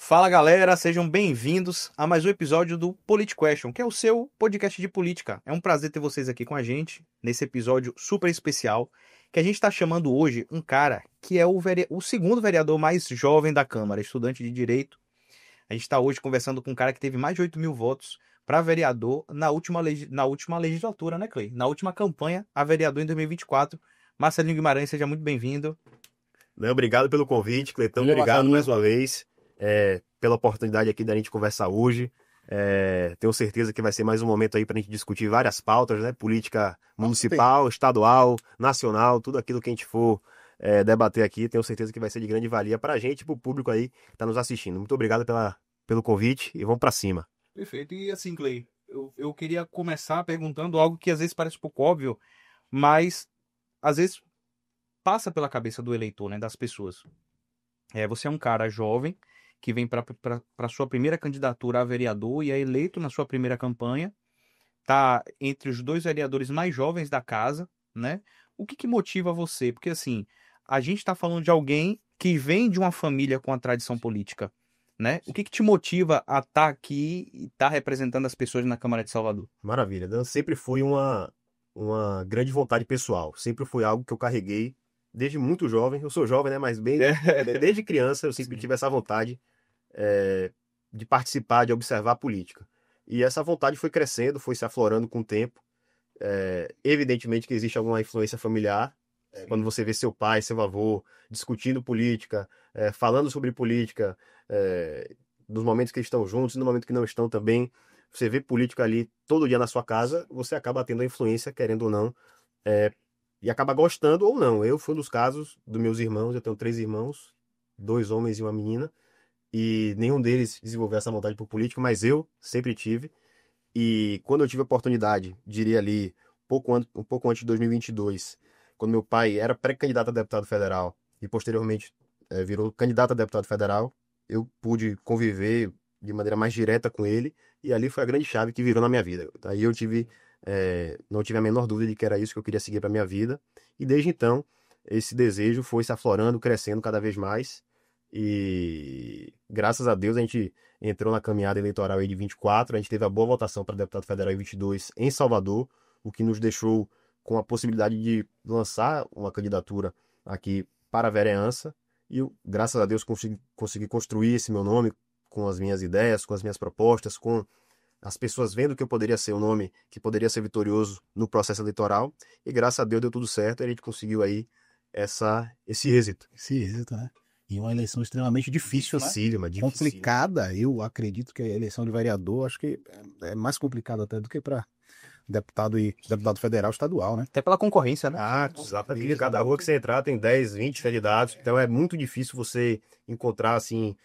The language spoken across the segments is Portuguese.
Fala galera, sejam bem-vindos a mais um episódio do Politic-Question, que é o seu podcast de política. É um prazer ter vocês aqui com a gente nesse episódio super especial, que a gente está chamando hoje um cara que é o segundo vereador mais jovem da Câmara, estudante de Direito. A gente está hoje conversando com um cara que teve mais de 8 mil votos para vereador na última legislatura, né, Clay? Na última campanha a vereador em 2024. Marcelinho Guimarães, seja muito bem-vindo. Obrigado pelo convite, Cleitão. Valeu, Obrigado Marcelinho. mais uma vez pela oportunidade aqui da gente conversar hoje. Tenho certeza que vai ser mais um momento aí para a gente discutir várias pautas, né? Política municipal, estadual, nacional, tudo aquilo que a gente for debater aqui. Tenho certeza que vai ser de grande valia para a gente e para o público aí que está nos assistindo. Muito obrigado pelo convite e vamos para cima. Perfeito. E assim, Clay, eu queria começar perguntando algo que às vezes parece um pouco óbvio, mas às vezes passa pela cabeça do eleitor, né, das pessoas. Você é um cara jovem que vem para sua primeira candidatura a vereador e é eleito na sua primeira campanha, tá entre os dois vereadores mais jovens da casa, né? O que motiva você? Porque assim, a gente está falando de alguém que vem de uma família com a tradição política, né? O que te motiva a estar aqui e estar representando as pessoas na Câmara de Salvador? Maravilha. Dan, sempre foi uma grande vontade pessoal. Sempre foi algo que eu carreguei desde muito jovem. Eu sou jovem, né? Mas desde criança eu sempre tive essa vontade de participar, de observar a política. E essa vontade foi crescendo, foi se aflorando com o tempo. Evidentemente que existe alguma influência familiar. Quando você vê seu pai, seu avô discutindo política, falando sobre política, nos momentos que estão juntos e no momento que não estão também, você vê política ali todo dia na sua casa, você acaba tendo a influência, querendo ou não, e acaba gostando ou não. Eu fui um dos casos dos meus irmãos, eu tenho 3 irmãos, 2 homens e uma menina, e nenhum deles desenvolveu essa vontade por política, mas eu sempre tive. E quando eu tive a oportunidade, diria ali, um pouco antes de 2022, quando meu pai era pré-candidato a deputado federal e posteriormente virou candidato a deputado federal, eu pude conviver de maneira mais direta com ele e ali foi a grande chave que virou na minha vida. Aí eu não tive a menor dúvida de que era isso que eu queria seguir para minha vida e desde então esse desejo foi se aflorando, crescendo cada vez mais e graças a Deus a gente entrou na caminhada eleitoral aí de 24, a gente teve a boa votação para deputado federal em 22 em Salvador, o que nos deixou com a possibilidade de lançar uma candidatura aqui para a vereança. E eu, graças a Deus, consegui construir esse meu nome com as minhas ideias, com as minhas propostas, com as pessoas vendo que eu poderia ser um nome que poderia ser vitorioso no processo eleitoral. E graças a Deus deu tudo certo e a gente conseguiu aí esse êxito. Esse êxito, né? E uma eleição extremamente difícil, né? Dificílima. Complicada. Eu acredito que a eleição de vereador, acho que é mais complicada até do que para deputado federal estadual, né? Até pela concorrência, né? Exatamente. Cada rua que você entrar tem 10, 20 candidatos. Então é muito difícil você encontrar assim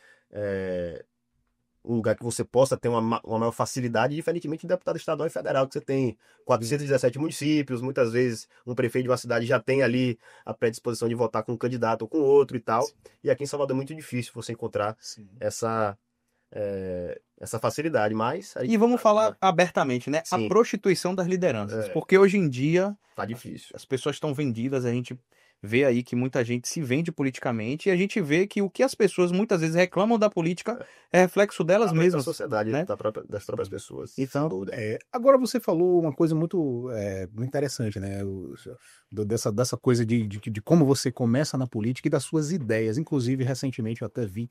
um lugar que você possa ter uma maior facilidade, diferentemente de deputado estadual e federal, que você tem 417 municípios, muitas vezes um prefeito de uma cidade já tem ali a predisposição de votar com um candidato ou com outro e tal. Sim. E aqui em Salvador é muito difícil você encontrar essa facilidade, mas... E vamos falar abertamente, né? Sim. A prostituição das lideranças. Porque hoje em dia... Tá difícil. As pessoas estão vendidas, a gente vê aí que muita gente se vende politicamente e a gente vê que o que as pessoas muitas vezes reclamam da política é reflexo delas mesmas. Da sociedade, né? Das próprias pessoas. Então, agora você falou uma coisa muito interessante, né? Dessa coisa de como você começa na política e das suas ideias. Inclusive, recentemente eu até vi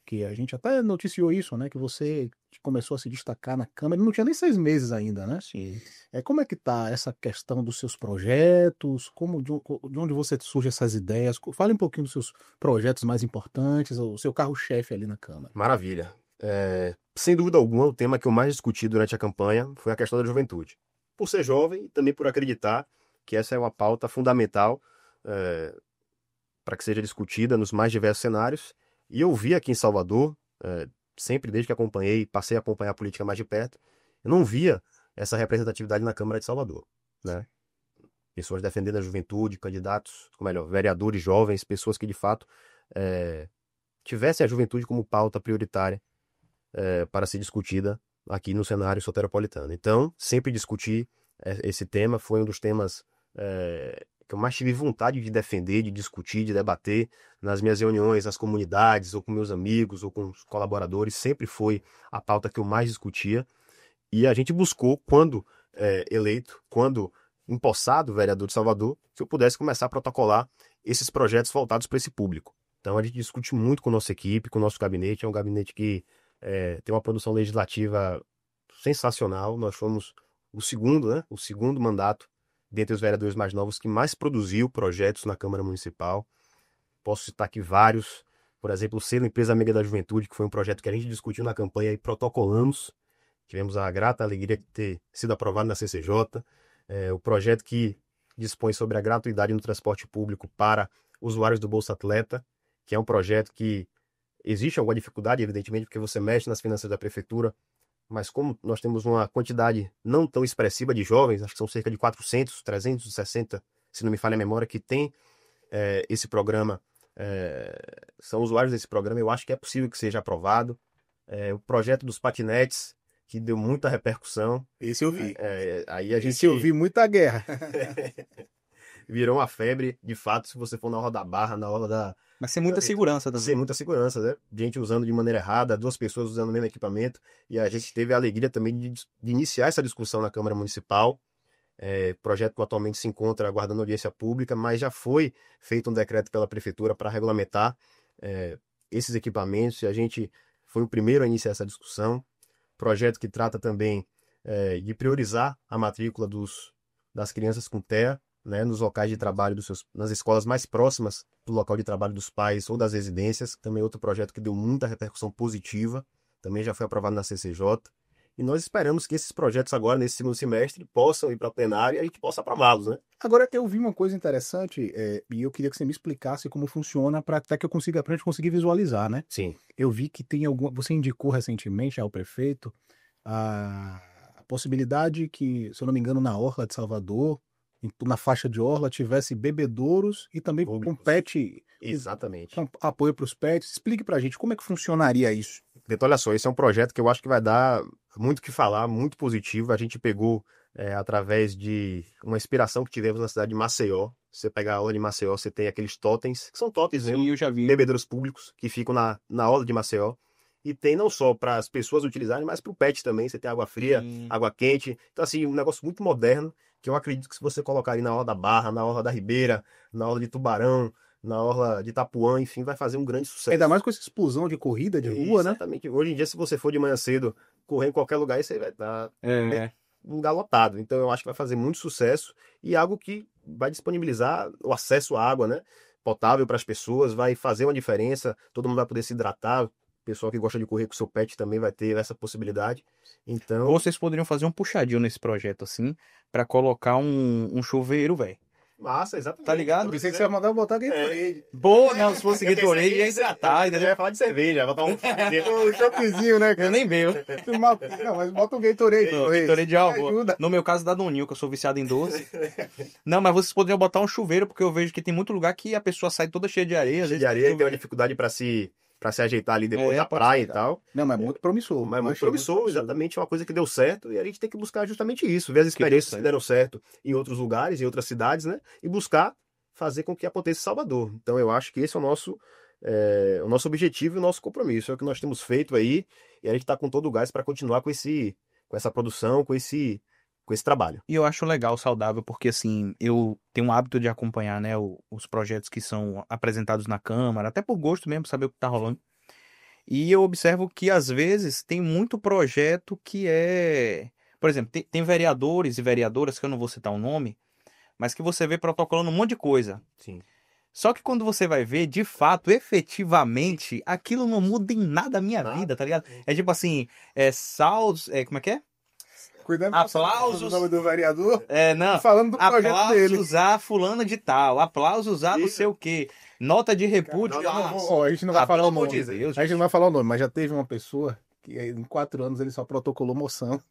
que a gente até noticiou isso, né? Que você começou a se destacar na Câmara, não tinha nem 6 meses ainda, né? Sim. Como é que tá essa questão dos seus projetos? De onde você surge essas ideias? Fale um pouquinho dos seus projetos mais importantes, o seu carro-chefe ali na Câmara. Maravilha. Sem dúvida alguma, o tema que eu mais discuti durante a campanha foi a questão da juventude. Por ser jovem e também por acreditar que essa é uma pauta fundamental para que seja discutida nos mais diversos cenários. E eu vi aqui em Salvador, sempre desde que passei a acompanhar a política mais de perto, eu não via essa representatividade na Câmara de Salvador, né? Pessoas defendendo a juventude, candidatos, ou melhor, vereadores jovens, pessoas que de fato tivessem a juventude como pauta prioritária para ser discutida aqui no cenário soteropolitano. Então, sempre discuti esse tema, foi um dos temas que eu mais tive vontade de defender, de discutir, de debater nas minhas reuniões, nas comunidades, ou com meus amigos, ou com os colaboradores, sempre foi a pauta que eu mais discutia. E a gente buscou, quando eleito, quando empossado vereador de Salvador, que eu pudesse começar a protocolar esses projetos voltados para esse público. Então a gente discute muito com a nossa equipe, com o nosso gabinete. É um gabinete que tem uma produção legislativa sensacional. Nós fomos o segundo mandato dentre os vereadores mais novos que mais produziu projetos na Câmara Municipal. Posso citar aqui vários. Por exemplo, o Selo Empresa Amiga da Juventude, que foi um projeto que a gente discutiu na campanha e protocolamos. Tivemos a grata alegria de ter sido aprovado na CCJ. O projeto que dispõe sobre a gratuidade no transporte público para usuários do Bolsa Atleta, que é um projeto que existe alguma dificuldade, evidentemente, porque você mexe nas finanças da prefeitura, mas como nós temos uma quantidade não tão expressiva de jovens, acho que são cerca de 400, 360, se não me falha a memória, que tem esse programa, são usuários desse programa, eu acho que é possível que seja aprovado. O projeto dos patinetes, que deu muita repercussão. Esse eu vi. Aí a gente... Esse eu vi muita guerra. Virou uma febre, de fato, se você for na Orla da Barra, na Orla da... Mas sem muita segurança também. Sem muita segurança, né? Gente usando de maneira errada, 2 pessoas usando o mesmo equipamento. E a gente teve a alegria também de iniciar essa discussão na Câmara Municipal. Projeto que atualmente se encontra aguardando audiência pública, mas já foi feito um decreto pela Prefeitura para regulamentar esses equipamentos. E a gente foi o primeiro a iniciar essa discussão. Projeto que trata também de priorizar a matrícula das crianças com TEA, né, nos locais de trabalho nas escolas mais próximas do local de trabalho dos pais ou das residências. Também outro projeto que deu muita repercussão positiva, também já foi aprovado na CCJ. E nós esperamos que esses projetos agora, nesse segundo semestre, possam ir para a plenária e a gente possa aprová-los, né? Agora, eu vi uma coisa interessante e eu queria que você me explicasse como funciona para até que pra gente conseguir visualizar, né? Sim. Eu vi que tem você indicou recentemente ao prefeito a possibilidade que, se eu não me engano, na Orla de Salvador, na faixa de Orla, tivesse bebedouros e também com pet. Exatamente. Com apoio para os pets. Explique para a gente como é que funcionaria isso. Então, olha só, esse é um projeto que eu acho que vai dar muito o que falar, muito positivo. A gente pegou através de uma inspiração que tivemos na cidade de Maceió. Você pegar a orla de Maceió, você tem aqueles totens, que são totens mesmo, eu já vi. Bebedouros públicos, que ficam na orla de Maceió. E tem não só para as pessoas utilizarem, mas para o pet também. Você tem água fria, água quente. Então, assim, um negócio muito moderno, que eu acredito que se você colocar ali na Orla da Barra, na Orla da Ribeira, na Orla de Tubarão, na Orla de Itapuã, enfim, vai fazer um grande sucesso. Ainda mais com essa explosão de corrida de rua, né? Exatamente. Hoje em dia, se você for de manhã cedo, correr em qualquer lugar, aí você vai estar um lugar lotado. Então, eu acho que vai fazer muito sucesso e algo que vai disponibilizar o acesso à água, né, potável para as pessoas, vai fazer uma diferença, todo mundo vai poder se hidratar. O pessoal que gosta de correr com seu pet também vai ter essa possibilidade. Então, ou vocês poderiam fazer um puxadinho nesse projeto, assim, para colocar um chuveiro, velho. Massa, exatamente. Tá ligado? Eu pensei que você ia mandar botar Gatorade. Boa, não, se fosse Gatorade, ia hidratar, Eu ia falar de cerveja, botar um choquezinho, né? Eu nem bebo. Não, mas bota um Gatorade. Gatorade de álcool. No meu caso, dá Doninho, que eu sou viciado em doce. Não, mas vocês poderiam botar um chuveiro, porque eu vejo que tem muito lugar que a pessoa sai toda cheia de areia. Cheia de areia e tem uma dificuldade para se ajeitar ali depois da praia e tal. Não, mas é muito promissor. Mas muito promissor, exatamente, é uma coisa que deu certo e a gente tem que buscar justamente isso, ver as experiências que deram certo em outros lugares, em outras cidades, né? E buscar fazer com que aconteça em Salvador. Então eu acho que esse é o nosso objetivo e o nosso compromisso. É o que nós temos feito aí e a gente está com todo o gás para continuar com essa produção, com esse trabalho. E eu acho legal, saudável, porque assim, eu tenho um hábito de acompanhar, né, os projetos que são apresentados na Câmara, até por gosto mesmo, saber o que tá rolando. E eu observo que às vezes tem muito projeto que por exemplo, tem vereadores e vereadoras, que eu não vou citar o nome, mas que você vê protocolando um monte de coisa. Sim. Só que quando você vai ver, de fato, efetivamente, aquilo não muda em nada a minha vida, tá ligado? É tipo assim, como é que é? Cuidando aplausos do nome do vereador. Não. Falando do projeto aplausos dele. Aplausos a fulana de tal, aplausos a não sei o quê. Nota de repúdio. A gente não vai falar o nome. De Deus, a gente não vai falar o nome, mas já teve uma pessoa que em 4 anos ele só protocolou moção.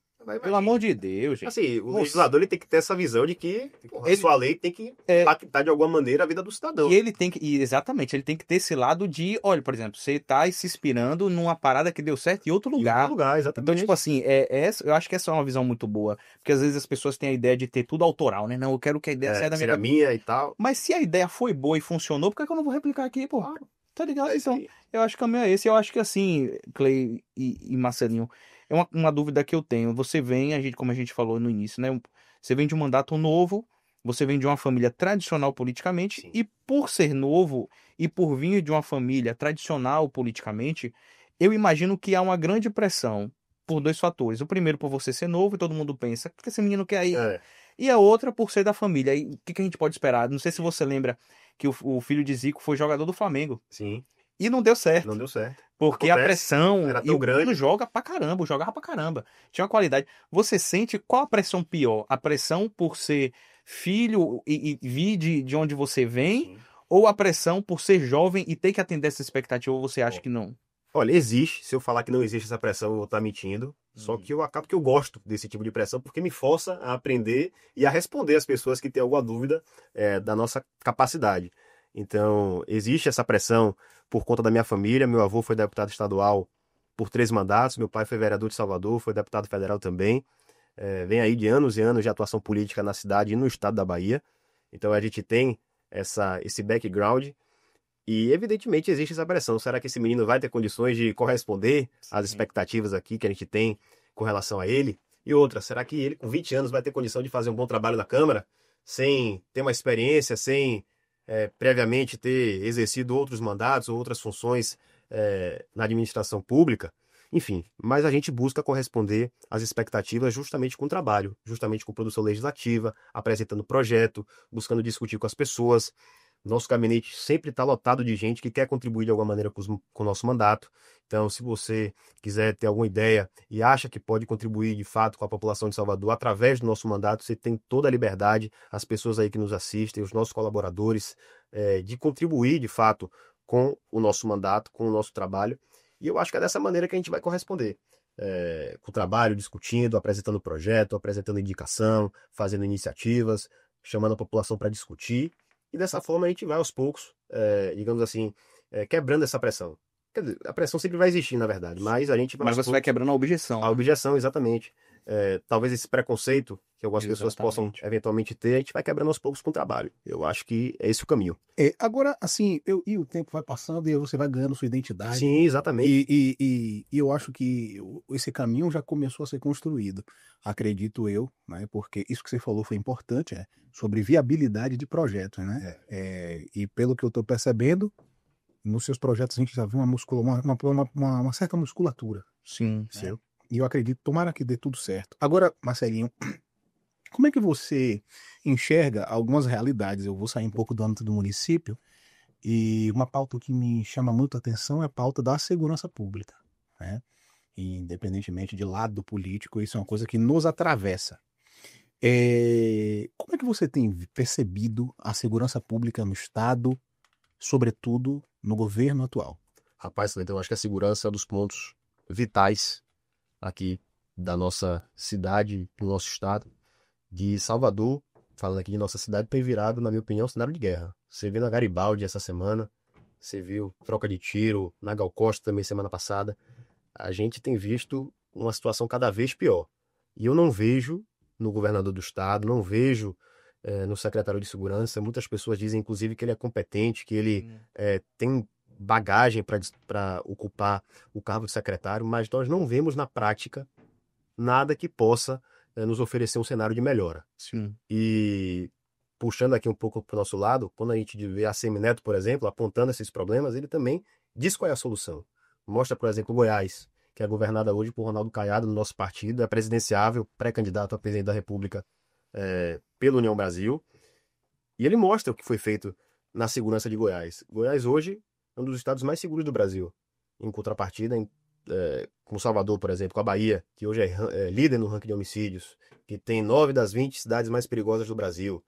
Pelo amor de Deus, gente. Assim, o legislador ele tem que ter essa visão de que a sua lei tem que impactar de alguma maneira a vida do cidadão. E ele tem que, exatamente, ele tem que ter esse lado de, olha, por exemplo, você tá se inspirando numa parada que deu certo em outro lugar. Em outro lugar, exatamente. Então, tipo assim, eu acho que essa é uma visão muito boa. Porque às vezes as pessoas têm a ideia de ter tudo autoral, né? Não, eu quero que a ideia saia da minha cabeça. Minha e tal. Mas se a ideia foi boa e funcionou, por que eu não vou replicar aqui, pô? Claro. Tá ligado? Então, eu acho que o caminho é esse. Eu acho que assim, Clay e Marcelinho, é uma dúvida que eu tenho. Você vem, como a gente falou no início, né? Você vem de um mandato novo, você vem de uma família tradicional politicamente, Sim. e por ser novo e por vir de uma família tradicional politicamente, eu imagino que há uma grande pressão por dois fatores. O primeiro, por você ser novo, e todo mundo pensa, o que esse menino quer aí? E a outra, por ser da família. E o que a gente pode esperar? Não sei se você lembra que o filho de Zico foi jogador do Flamengo. Sim. E não deu certo. Não deu certo. Porque a pressão. Era tão grande. Ele jogava pra caramba. Tinha uma qualidade. Você sente qual a pressão pior? A pressão por ser filho e vir de onde você vem? Sim. Ou a pressão por ser jovem e ter que atender essa expectativa? Ou você acha que não? Olha, existe. Se eu falar que não existe essa pressão, eu vou estar mentindo. Só que eu acabo que eu gosto desse tipo de pressão porque me força a aprender e a responder às pessoas que têm alguma dúvida da nossa capacidade. Então, existe essa pressão por conta da minha família. Meu avô foi deputado estadual por 3 mandatos, meu pai foi vereador de Salvador, foi deputado federal também. Vem aí de anos e anos de atuação política na cidade e no estado da Bahia. Então, a gente tem esse background. E, evidentemente, existe essa pressão. Será que esse menino vai ter condições de corresponder às expectativas aqui que a gente tem com relação a ele? E outra, será que ele, com 20 anos, vai ter condição de fazer um bom trabalho na Câmara, sem ter uma experiência, sem previamente ter exercido outros mandatos ou outras funções na administração pública? Enfim, mas a gente busca corresponder às expectativas justamente com o trabalho, justamente com produção legislativa, apresentando projeto, buscando discutir com as pessoas. Nosso gabinete sempre está lotado de gente que quer contribuir de alguma maneira com o nosso mandato. Então, se você quiser ter alguma ideia e acha que pode contribuir de fato com a população de Salvador através do nosso mandato, você tem toda a liberdade, as pessoas aí que nos assistem, os nossos colaboradores, de contribuir de fato com o nosso mandato, com o nosso trabalho. E eu acho que é dessa maneira que a gente vai corresponder. Com o trabalho, discutindo, apresentando projeto, apresentando indicação, fazendo iniciativas, chamando a população para discutir. E dessa forma a gente vai aos poucos, digamos assim, quebrando essa pressão. Quer dizer, a pressão sempre vai existir, na verdade, mas a gente vai... Mas você vai quebrando a objeção. A objeção, exatamente. Talvez esse preconceito que algumas pessoas possam eventualmente ter, a gente vai quebrando aos poucos com o trabalho. Eu acho que é esse o caminho. Agora, assim, e o tempo vai passando e você vai ganhando sua identidade. Sim, exatamente. E eu acho que esse caminho já começou a ser construído, acredito eu, né? Porque isso que você falou foi importante, sobre viabilidade de projetos, né? E pelo que eu estou percebendo, nos seus projetos a gente já viu uma certa musculatura. Sim. Né? E eu acredito, tomara que dê tudo certo. Agora, Marcelinho, como é que você enxerga algumas realidades? Eu vou sair um pouco do âmbito do município, e uma pauta que me chama muito a atenção é a pauta da segurança pública, né? E, independentemente de lado político, isso é uma coisa que nos atravessa. Como é que você tem percebido a segurança pública no Estado, sobretudo no governo atual? Rapaz, então eu acho que a segurança é um dos pontos vitais aqui da nossa cidade, do nosso estado, de Salvador. Falando aqui de nossa cidade, tem virado, na minha opinião, um cenário de guerra. Você viu na Garibaldi essa semana, você viu troca de tiro, na Gal Costa também semana passada. A gente tem visto uma situação cada vez pior. E eu não vejo no governador do estado, não vejo no secretário de segurança. Muitas pessoas dizem, inclusive, que ele é competente, que ele tem bagagem para ocupar o cargo de secretário, mas nós não vemos na prática nada que possa nos oferecer um cenário de melhora. Sim. E puxando aqui um pouco para o nosso lado, quando a gente vê a Semineto, por exemplo, apontando esses problemas, ele também diz qual é a solução. Mostra, por exemplo, Goiás, que é governada hoje por Ronaldo Caiado, do nosso partido, é presidenciável, pré-candidato a presidente da República pela União Brasil. E ele mostra o que foi feito na segurança de Goiás. Goiás hoje é um dos estados mais seguros do Brasil. Em contrapartida, como Salvador, por exemplo, com a Bahia, que hoje é líder no ranking de homicídios, que tem 9 das 20 cidades mais perigosas do Brasil.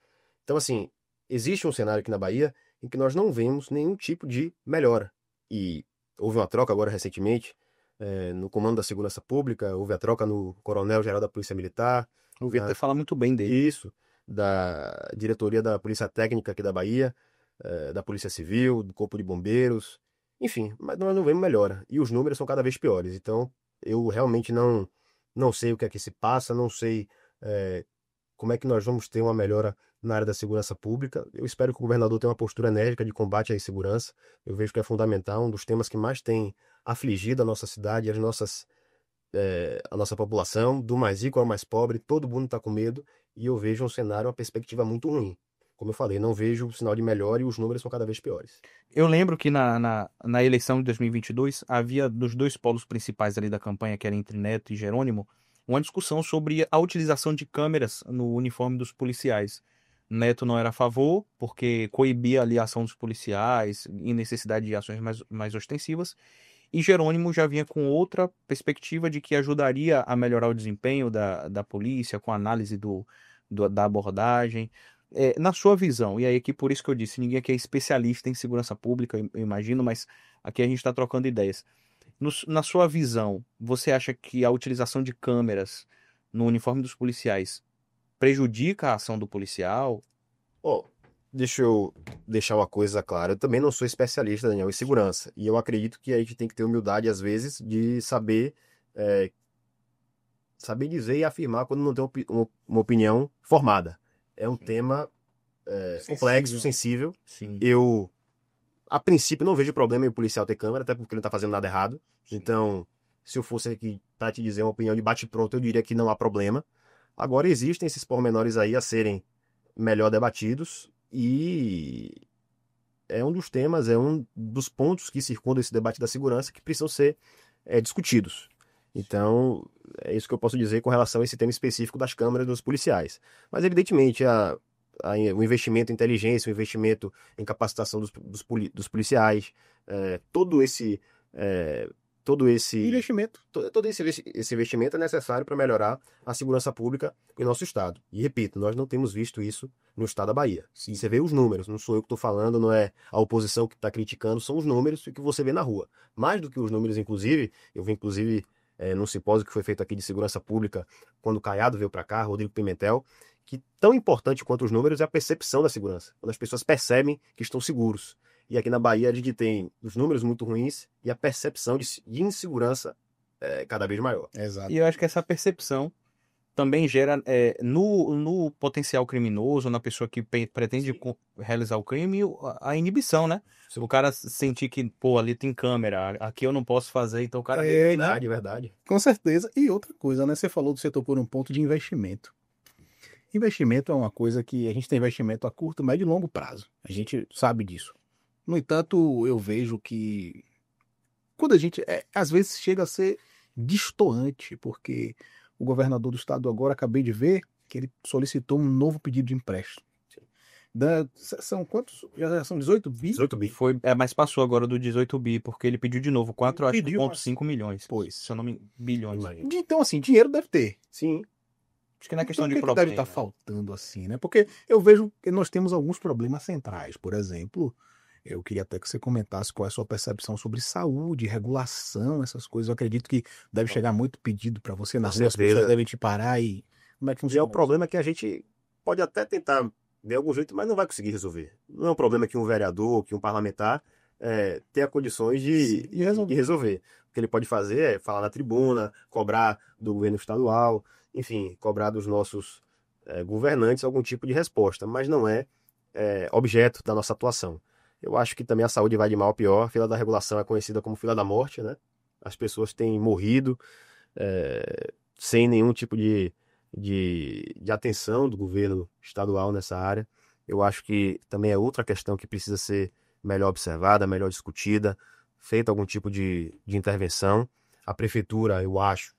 Então, assim, existe um cenário aqui na Bahia em que nós não vemos nenhum tipo de melhora. E houve uma troca agora recentemente no comando da Segurança Pública, houve a troca no coronel-geral da Polícia Militar. Ouvi até falar muito bem dele. Isso, da diretoria da Polícia Técnica aqui da Bahia, da Polícia Civil, do Corpo de Bombeiros, enfim, mas nós não vemos melhora. E os números são cada vez piores. Então, eu realmente não sei o que é que se passa, não sei como é que nós vamos ter uma melhora na área da segurança pública. Eu espero que o governador tenha uma postura enérgica de combate à insegurança. Eu vejo que é fundamental, um dos temas que mais tem afligido a nossa cidade, a nossa população, do mais rico ao mais pobre, todo mundo está com medo, e eu vejo um cenário, uma perspectiva muito ruim. Como eu falei, não vejo sinal de melhora e os números são cada vez piores. Eu lembro que na eleição de 2022 havia dos dois polos principais ali da campanha, que era entre Neto e Jerônimo, uma discussão sobre a utilização de câmeras no uniforme dos policiais. Neto não era a favor, porque coibia ali a ação dos policiais e necessidade de ações mais ostensivas. E Jerônimo já vinha com outra perspectiva de que ajudaria a melhorar o desempenho da polícia, com a análise da abordagem. Na sua visão, e aí aqui por isso que eu disse, ninguém aqui é especialista em segurança pública, eu imagino, mas aqui a gente está trocando ideias. Na sua visão, você acha que a utilização de câmeras no uniforme dos policiais prejudica a ação do policial? Deixa eu deixar uma coisa clara. Eu também não sou especialista, Daniel, em segurança. E eu acredito que a gente tem que ter humildade, às vezes, de saber dizer e afirmar quando não tem uma opinião formada. É um tema complexo, sensível. Sim. Eu, a princípio, não vejo problema em o policial ter câmera, até porque ele não está fazendo nada errado. Sim. Então, se eu fosse aqui para te dizer uma opinião de bate-pronto, eu diria que não há problema. Agora, existem esses pormenores aí a serem melhor debatidos, e é um dos temas, é um dos pontos que circundam esse debate da segurança que precisam ser discutidos. Então, é isso que eu posso dizer com relação a esse tema específico das câmeras dos policiais. Mas, evidentemente, o investimento em inteligência, o investimento em capacitação dos policiais, todo esse investimento. Todo esse investimento é necessário para melhorar a segurança pública em nosso estado. E repito, nós não temos visto isso no estado da Bahia. Sim. Você vê os números, não sou eu que estou falando, não é a oposição que está criticando, são os números que você vê na rua. Mais do que os números, inclusive, eu vi num simpósio que foi feito aqui de segurança pública, quando o Caiado veio para cá, Rodrigo Pimentel, que tão importante quanto os números é a percepção da segurança, quando as pessoas percebem que estão seguros. E aqui na Bahia a gente tem os números muito ruins e a percepção de insegurança cada vez maior. Exato. E eu acho que essa percepção também gera no potencial criminoso, na pessoa que pretende realizar o crime, a inibição, né? Se o cara sentir que, ali tem câmera, aqui eu não posso fazer, então o cara... Verdade. Com certeza. E outra coisa, né? Você falou do setor por um ponto de investimento. Investimento é uma coisa que a gente tem investimento a curto, médio e longo prazo. A gente sabe disso. No entanto, eu vejo que quando a gente, às vezes chega a ser destoante, porque o governador do estado agora, acabei de ver, que ele solicitou um novo pedido de empréstimo. São quantos? Já são 18 bi? 18 bi. Mas passou agora do 18 bi, porque ele pediu de novo 4,5 milhões. Pois. Se eu não me... bilhões. Então, assim, dinheiro deve ter. Sim. Acho que não é questão então, de que problema. Deve estar faltando assim, né? Porque eu vejo que nós temos alguns problemas centrais. Por exemplo, eu queria até que você comentasse qual é a sua percepção sobre saúde, regulação, essas coisas. Eu acredito que deve chegar muito pedido para você na rua, as pessoas devem te parar e... Como é que funciona? E é o problema que a gente pode até tentar de algum jeito, mas não vai conseguir resolver. Não é um problema que um vereador, que um parlamentar tenha condições de resolver. O que ele pode fazer é falar na tribuna, cobrar do governo estadual, enfim, cobrar dos nossos governantes algum tipo de resposta, mas não é objeto da nossa atuação. Eu acho que também a saúde vai de mal a pior. A fila da regulação é conhecida como fila da morte, né? As pessoas têm morrido sem nenhum tipo de atenção do governo estadual nessa área. Eu acho que também é outra questão que precisa ser melhor observada, melhor discutida, feita algum tipo de intervenção. A prefeitura, eu acho,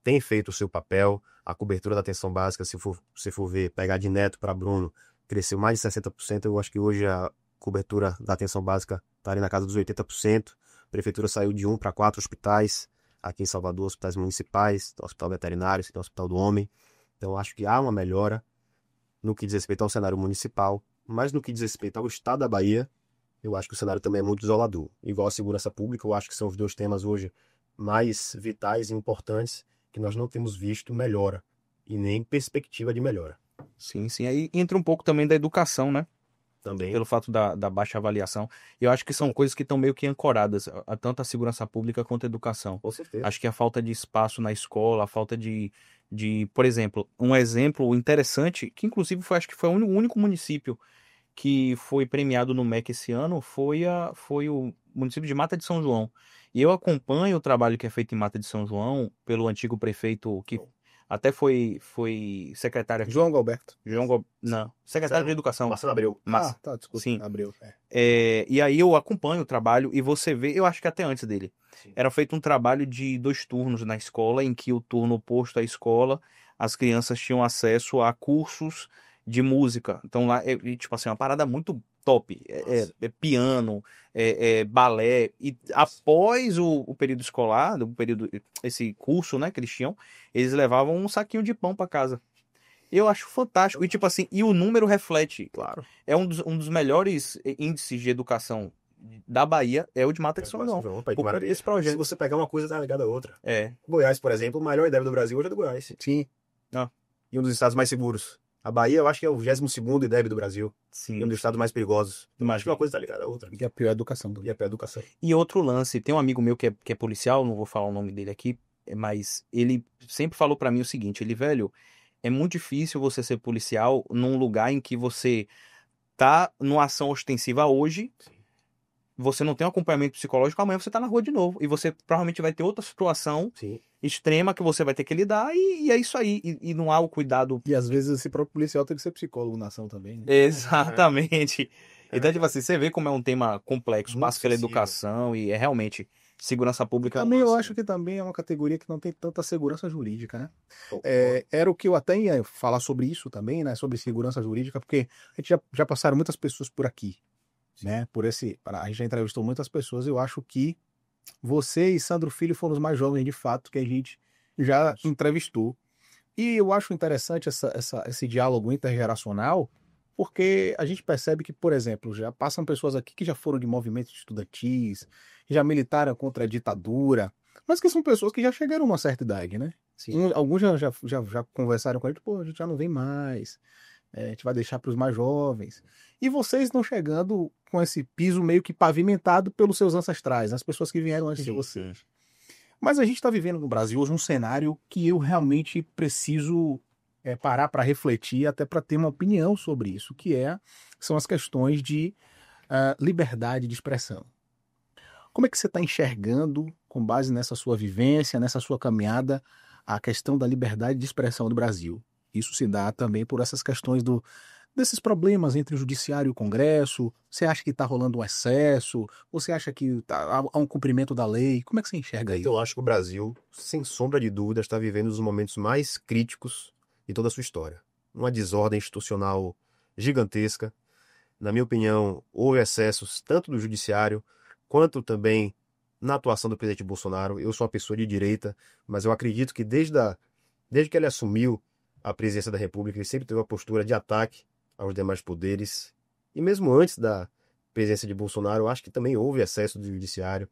tem feito o seu papel. A cobertura da atenção básica, se você for ver, pegar de Neto para Bruno, cresceu mais de 60%. Eu acho que hoje a cobertura da atenção básica está ali na casa dos 80%. A prefeitura saiu de 1 para 4 hospitais. Aqui em Salvador, hospitais municipais, hospital veterinário, tem o Hospital do Homem. Então, acho que há uma melhora no que diz respeito ao cenário municipal, mas no que diz respeito ao estado da Bahia, eu acho que o cenário também é muito desolador. Igual a segurança pública, eu acho que são os dois temas hoje mais vitais e importantes que nós não temos visto melhora e nem perspectiva de melhora. Sim, sim. Aí entra um pouco também da educação, né? Também. Pelo fato da baixa avaliação. Eu acho que são coisas que estão meio que ancoradas, tanto a segurança pública quanto a educação. Com certeza. Acho que a falta de espaço na escola, a falta por exemplo, um exemplo interessante, que inclusive acho que foi o único município que foi premiado no MEC esse ano, foi o município de Mata de São João. E eu acompanho o trabalho que é feito em Mata de São João pelo antigo prefeito, que até foi secretário aqui. João Galberto. Não, secretário de Educação. Marcelo Abreu. Tá, desculpa. Sim. Abreu. E aí eu acompanho o trabalho e você vê, eu acho que até antes dele, era feito um trabalho de 2 turnos na escola, em que o turno oposto à escola, as crianças tinham acesso a cursos de música. Então lá, tipo assim, uma parada muito top. É piano, balé. E após o período escolar, esse curso, né, que eles tinham, eles levavam um saquinho de pão para casa. Eu acho fantástico. E tipo assim, e o número reflete. Claro. É um dos melhores índices de educação da Bahia, é o de Mata de São João. Esse projeto. Se você pegar uma coisa, tá ligada à outra. É. Goiás, por exemplo, o maior IDEB do Brasil hoje é do Goiás. Sim. E um dos estados mais seguros. A Bahia, eu acho que é o 22º IDEB do Brasil. Sim. E um dos estados mais perigosos. Então, acho que uma coisa tá ligada à outra. E a pior educação. E a pior educação. E outro lance, tem um amigo meu que é policial, não vou falar o nome dele aqui, mas ele sempre falou pra mim o seguinte, velho, é muito difícil você ser policial num lugar em que você tá numa ação ostensiva hoje, você não tem um acompanhamento psicológico, amanhã você tá na rua de novo. E você provavelmente vai ter outra situação extrema que você vai ter que lidar e é isso aí. E não há o cuidado. E às vezes esse próprio policial tem que ser psicólogo na ação também, né? Exatamente. Então, tipo assim, você vê como é um tema complexo, Muito passa pela sensível. educação e é realmente segurança pública. Também eu acho que também é uma categoria que não tem tanta segurança jurídica, né? Era o que eu até ia falar sobre isso também, né? Sobre segurança jurídica, porque a gente já passaram muitas pessoas por aqui, né? A gente já entrevistou muitas pessoas. Eu acho que você e Sandro Filho foram os mais jovens, de fato, que a gente já entrevistou. E eu acho interessante esse diálogo intergeracional, porque a gente percebe que, por exemplo, já passam pessoas aqui que já foram de movimentos estudantis, já militaram contra a ditadura, mas que são pessoas que já chegaram a uma certa idade, né? Alguns já conversaram com a gente, pô, a gente já não vem mais, a gente vai deixar para os mais jovens. E vocês estão chegando com esse piso meio que pavimentado pelos seus ancestrais, as pessoas que vieram antes de vocês. Mas a gente está vivendo no Brasil hoje um cenário que eu realmente preciso parar para refletir, até para ter uma opinião sobre isso, são as questões de liberdade de expressão. Como é que você está enxergando, com base nessa sua vivência, nessa sua caminhada, a questão da liberdade de expressão do Brasil? Isso se dá também por essas questões desses problemas entre o Judiciário e o Congresso. Você acha que está rolando um excesso? Você acha que há um cumprimento da lei? Como é que você enxerga isso? Eu acho que o Brasil, sem sombra de dúvida, está vivendo os momentos mais críticos de toda a sua história. Uma desordem institucional gigantesca. Na minha opinião, houve excessos tanto do Judiciário quanto também na atuação do presidente Bolsonaro. Eu sou uma pessoa de direita, mas eu acredito que desde que ele assumiu a presidência da República, ele sempre teve uma postura de ataque aos demais poderes. E mesmo antes da presidência de Bolsonaro, eu acho que também houve excesso do Judiciário.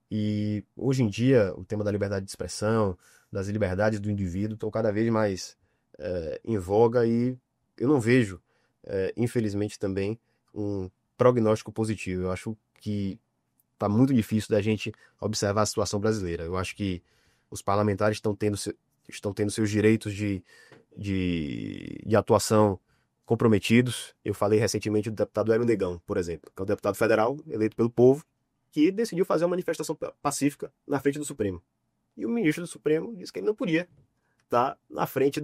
E hoje em dia, o tema da liberdade de expressão, das liberdades do indivíduo, estão cada vez mais em voga e eu não vejo, infelizmente também, um prognóstico positivo. Eu acho que está muito difícil da gente observar a situação brasileira. Eu acho que os parlamentares estão tendo seus direitos de atuação comprometidos. Eu falei recentemente do deputado Hélio Negão, por exemplo, que é um deputado federal eleito pelo povo, que decidiu fazer uma manifestação pacífica na frente do Supremo. E o ministro do Supremo disse que ele não podia estar na frente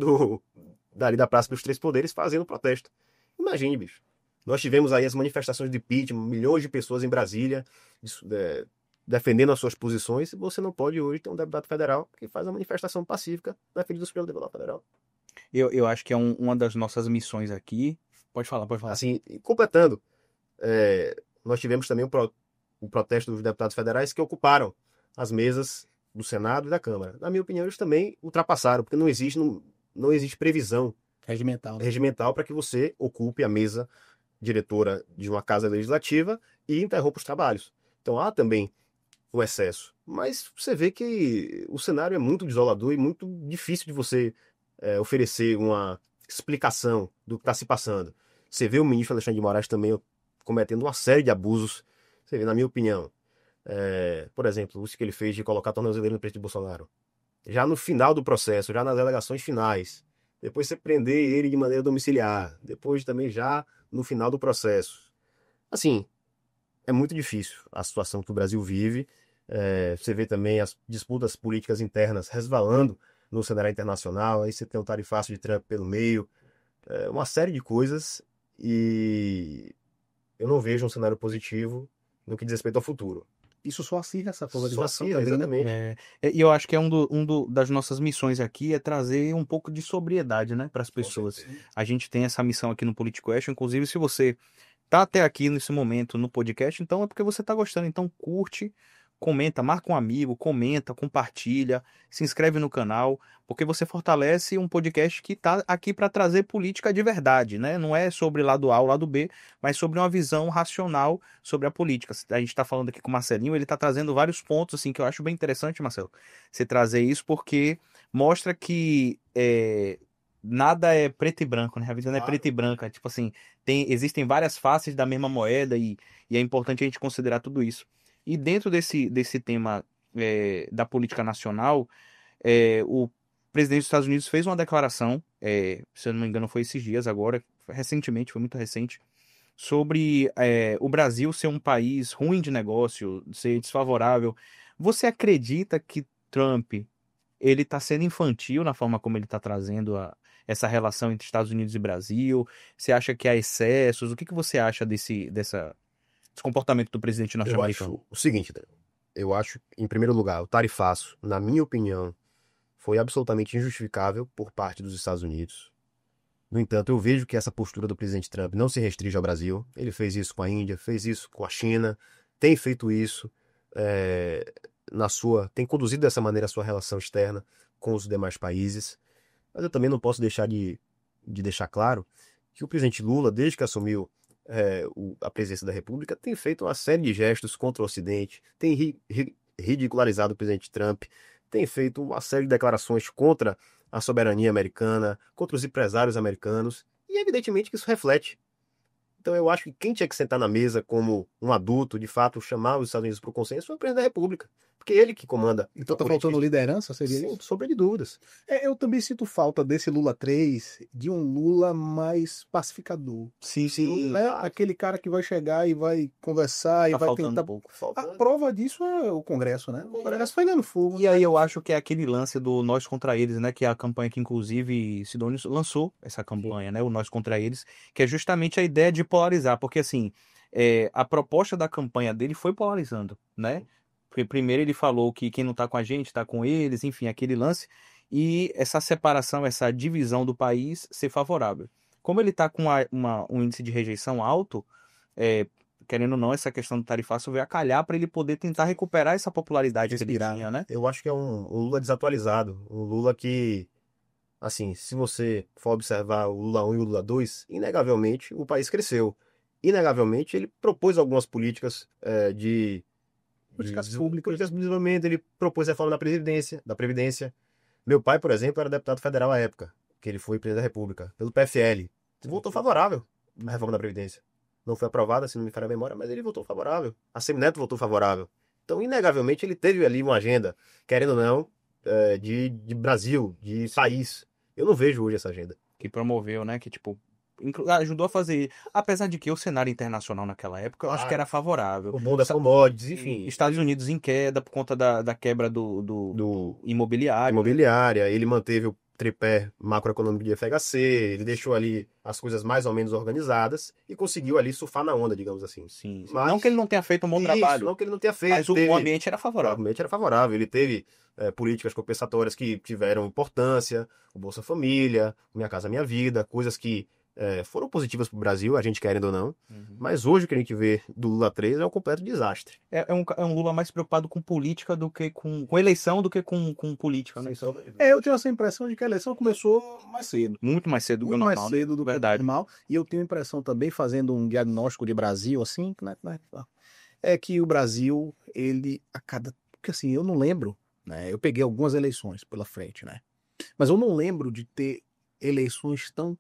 dali da Praça dos Três Poderes fazendo protesto. Imagine, bicho. Nós tivemos aí as manifestações de impeachment, milhões de pessoas em Brasília defendendo as suas posições, e você não pode hoje ter um deputado federal que faz uma manifestação pacífica na frente do Supremo Tribunal Federal. Eu acho que é uma das nossas missões aqui. Pode falar. Assim, completando, nós tivemos também o protesto dos deputados federais que ocuparam as mesas do Senado e da Câmara. Na minha opinião, eles também ultrapassaram, porque não existe previsão regimental para que você ocupe a mesa diretora de uma casa legislativa e interrompa os trabalhos. Então há também o excesso. Mas você vê que o cenário é muito desolador e muito difícil de você oferecer uma explicação do que está se passando. Você vê o ministro Alexandre de Moraes também cometendo uma série de abusos. Você vê, na minha opinião, por exemplo, isso que ele fez de colocar a tornozeleira no presidente Bolsonaro. Já no final do processo, já nas alegações finais. Depois você prender ele de maneira domiciliar. Depois também já no final do processo. Assim, é muito difícil a situação que o Brasil vive. Você vê também as disputas políticas internas resvalando no cenário internacional. Aí você tem o tarifaço de Trump pelo meio. Uma série de coisas. E eu não vejo um cenário positivo no que diz respeito ao futuro. Isso só acirra essa Só polarização acirra, também, né? exatamente. E eu acho que das nossas missões aqui é trazer um pouco de sobriedade, né, para as pessoas. A gente tem essa missão aqui no PolitiCast, inclusive se você tá até aqui nesse momento no podcast, então é porque você tá gostando. Então curte, comenta, marca um amigo, comenta, compartilha, se inscreve no canal, porque você fortalece um podcast que tá aqui para trazer política de verdade, né? Não é sobre lado A ou lado B, mas sobre uma visão racional sobre a política. A gente tá falando aqui com o Marcelinho, ele tá trazendo vários pontos assim que eu acho bem interessante, Marcelo, você trazer isso porque mostra que nada é preto e branco, né? A vida não é preta e branca. Tipo assim, existem várias faces da mesma moeda e é importante a gente considerar tudo isso. E dentro desse tema da política nacional, o presidente dos Estados Unidos fez uma declaração, se eu não me engano foi esses dias agora, recentemente, foi muito recente, sobre o Brasil ser um país ruim de negócio, ser desfavorável. Você acredita que Trump ele está sendo infantil na forma como ele está trazendo essa relação entre Estados Unidos e Brasil? Você acha que há excessos? O que você acha desse comportamento do presidente Eu norte-americano? acho o seguinte, Daniel. Eu acho, em primeiro lugar, o tarifaço, na minha opinião, foi absolutamente injustificável por parte dos Estados Unidos. No entanto, eu vejo que essa postura do presidente Trump não se restringe ao Brasil. Ele fez isso com a Índia, fez isso com a China, tem feito isso tem conduzido dessa maneira a sua relação externa com os demais países. Mas eu também não posso deixar de deixar claro que o presidente Lula, desde que assumiu a presidência da República, tem feito uma série de gestos contra o Ocidente, tem ridicularizado o presidente Trump, tem feito uma série de declarações contra a soberania americana, contra os empresários americanos, e evidentemente que isso reflete. Então eu acho que quem tinha que sentar na mesa como um adulto, de fato, chamar os Estados Unidos para o consenso foi o presidente da República. Porque é ele que comanda. Então tá faltando liderança, seria Sem isso? sombra de dúvidas. Eu também sinto falta desse Lula 3, de um Lula mais pacificador. Sim. Né? Aquele cara que vai chegar e vai conversar e vai tentar. A prova disso é o Congresso, né? O Congresso foi dando fogo. E aí eu acho que é aquele lance do Nós Contra Eles, né? Que é a campanha que, inclusive, Sidônio lançou essa campanha, né? O Nós Contra Eles, que é justamente a ideia de polarizar. Porque, assim, a proposta da campanha dele foi polarizando, né? Porque primeiro ele falou que quem não tá com a gente tá com eles, enfim, aquele lance. E essa separação, essa divisão do país ser favorável. Como ele tá com um índice de rejeição alto, querendo ou não, essa questão do tarifaço veio a calhar para ele poder tentar recuperar essa popularidade que ele tinha, né? Eu acho que é um Lula desatualizado. Um Lula que, assim, se você for observar o Lula 1 e o Lula 2, inegavelmente o país cresceu. Inegavelmente ele propôs algumas políticas Políticas públicas. de desenvolvimento, ele propôs reforma da Previdência. Meu pai, por exemplo, era deputado federal à época, que ele foi presidente da República, pelo PFL. Votou favorável à reforma da Previdência. Não foi aprovada, se não me falha a memória, mas ele votou favorável. A Semineto votou favorável. Então, inegavelmente, ele teve ali uma agenda, querendo ou não, de Brasil, de país. Eu não vejo hoje essa agenda. Que promoveu, né? Que, tipo, ajudou a fazer. Apesar de que o cenário internacional naquela época eu acho que era favorável. O bom das commodities, enfim. Estados Unidos em queda por conta da quebra do imobiliário. Imobiliária, ele manteve o tripé macroeconômico de FHC, ele deixou ali as coisas mais ou menos organizadas e conseguiu ali surfar na onda, digamos assim. Sim. Mas, não que ele não tenha feito um bom trabalho. Não que ele não tenha feito. Mas o ambiente era favorável. O ambiente era favorável. Ele teve políticas compensatórias que tiveram importância, o Bolsa Família, Minha Casa Minha Vida, coisas que foram positivas para o Brasil, a gente querendo ou não. Uhum. Mas hoje o que a gente vê do Lula 3 é um completo desastre. É um Lula mais preocupado com política do que com eleição do que com política, né? Eu tenho essa impressão de que a eleição começou mais cedo. Muito mais cedo do que o normal. Muito mais cedo do que o normal. E eu tenho a impressão também, fazendo um diagnóstico de Brasil, assim, né? é que o Brasil, ele a cada... Porque assim, eu não lembro, né? Eu peguei algumas eleições pela frente, né? Mas eu não lembro de ter eleições tão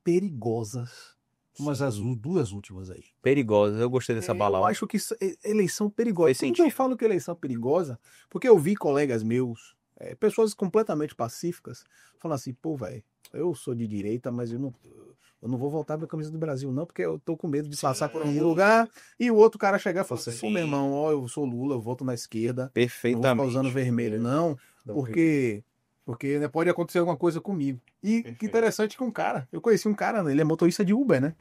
perigosas como as duas últimas aí. Perigosa, eu gostei dessa Eu palavra. acho que eleição perigosa. Faz Por que eu sentido. falo que eleição é perigosa? Porque eu vi colegas meus, pessoas completamente pacíficas, falando assim, pô, velho, eu sou de direita, mas eu não vou voltar pra camisa do Brasil, não, porque eu tô com medo de passar por algum lugar e o outro cara chegar e falar assim, pô, meu irmão, ó, eu sou Lula, eu voto na esquerda, não vou ficar Perfeitamente. usando vermelho, não, porque né, pode acontecer alguma coisa comigo. E que interessante que eu conheci um cara, né, ele é motorista de Uber, né?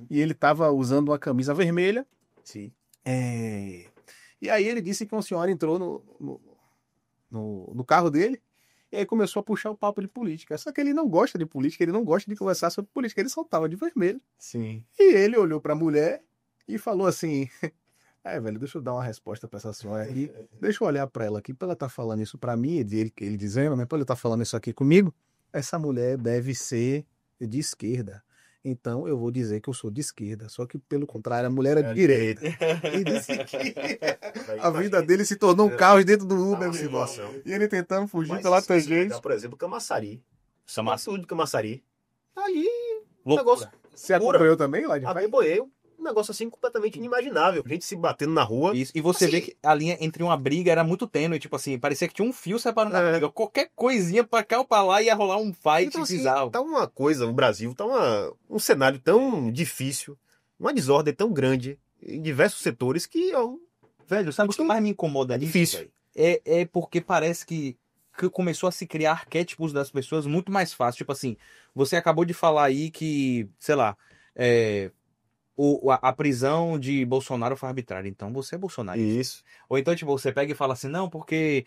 E ele tava usando uma camisa vermelha. Sim. E aí ele disse que uma senhora entrou no carro dele e aí começou a puxar o papo de política. Só que ele não gosta de política, ele não gosta de conversar sobre política, ele só tava de vermelho. Sim. E ele olhou pra mulher e falou assim: velho, deixa eu dar uma resposta pra essa senhora aqui. Deixa eu olhar pra ela aqui, pra ela tá falando isso pra mim, ele dizendo, né? Pra ele tá falando isso aqui comigo. Essa mulher deve ser de esquerda. Então eu vou dizer que eu sou de esquerda. Só que, pelo contrário, a mulher é de direita. E disse que a vida dele se tornou um caos dentro do Uber. Uma situação. E ele tentando fugir Mas pela se tangente. pegar, por exemplo, Camaçari. Samar. Sul de Camaçari. Tá aí, um Loucura. negócio. Você acompanhou também lá de frente? Acompanhei um negócio assim completamente inimaginável. Gente se batendo na rua. Isso. E você Assim, vê que a linha entre uma briga era muito tênue, tipo assim, parecia que tinha um fio separando a briga. Qualquer coisinha pra cá ou pra lá ia rolar um fight então, assim, bizarro. tá uma coisa, o Brasil tá um cenário tão difícil, uma desordem tão grande em diversos setores que Velho, sabe o que mais me incomoda nisso, difícil. velho? É porque parece que começou a se criar arquétipos das pessoas muito mais fácil. Tipo assim, você acabou de falar aí que, sei lá, a prisão de Bolsonaro foi arbitrária. Então você é bolsonarista. Isso. Ou então, tipo, você pega e fala assim, não, porque,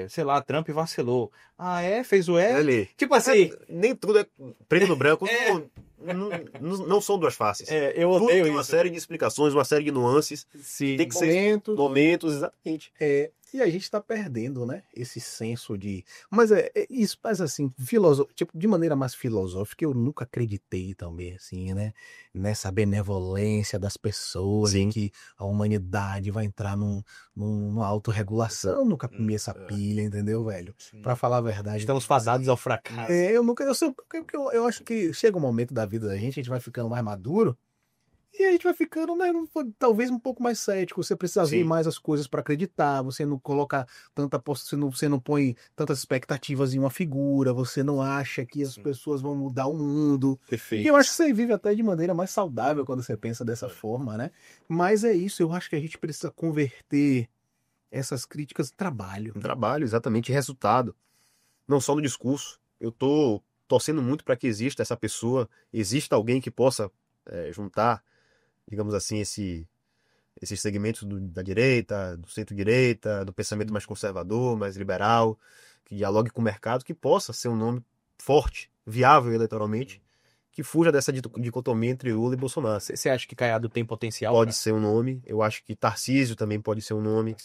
sei lá, Trump vacilou. Ah, fez o Ele. Tipo assim... Nem tudo é preto no branco. Não são duas faces. eu Tudo odeio tem uma isso. série de explicações, uma série de nuances. Sim. Tem que ser momentos, exatamente. E a gente tá perdendo, né? Esse senso de. Mas isso, mas assim, tipo, de maneira mais filosófica, eu nunca acreditei também, assim, né? Nessa benevolência das pessoas, Sim. em que a humanidade vai entrar numa autorregulação. Eu nunca comi essa pilha, entendeu, velho? Pra falar a verdade. Estamos fadados ao fracasso. Eu acho que chega um momento da vida da gente vai ficando mais maduro. E a gente vai ficando, né, talvez um pouco mais cético. Você precisa ver mais as coisas para acreditar. Você não coloca você não põe tantas expectativas em uma figura. Você não acha que as pessoas vão mudar o mundo. Perfeito. E eu acho que você vive até de maneira mais saudável quando você pensa dessa forma, né? Mas é isso. Eu acho que a gente precisa converter essas críticas em trabalho. Um trabalho, exatamente, resultado. Não só no discurso. Eu tô torcendo muito para que exista essa pessoa, exista alguém que possa juntar, digamos assim, esses segmentos da direita, do centro-direita, do pensamento mais conservador, mais liberal, que dialogue com o mercado, que possa ser um nome forte, viável eleitoralmente, que fuja dessa dicotomia entre Lula e Bolsonaro. Você acha que Caiado tem potencial? Pode ser um nome. Eu acho que Tarcísio também pode ser um nome.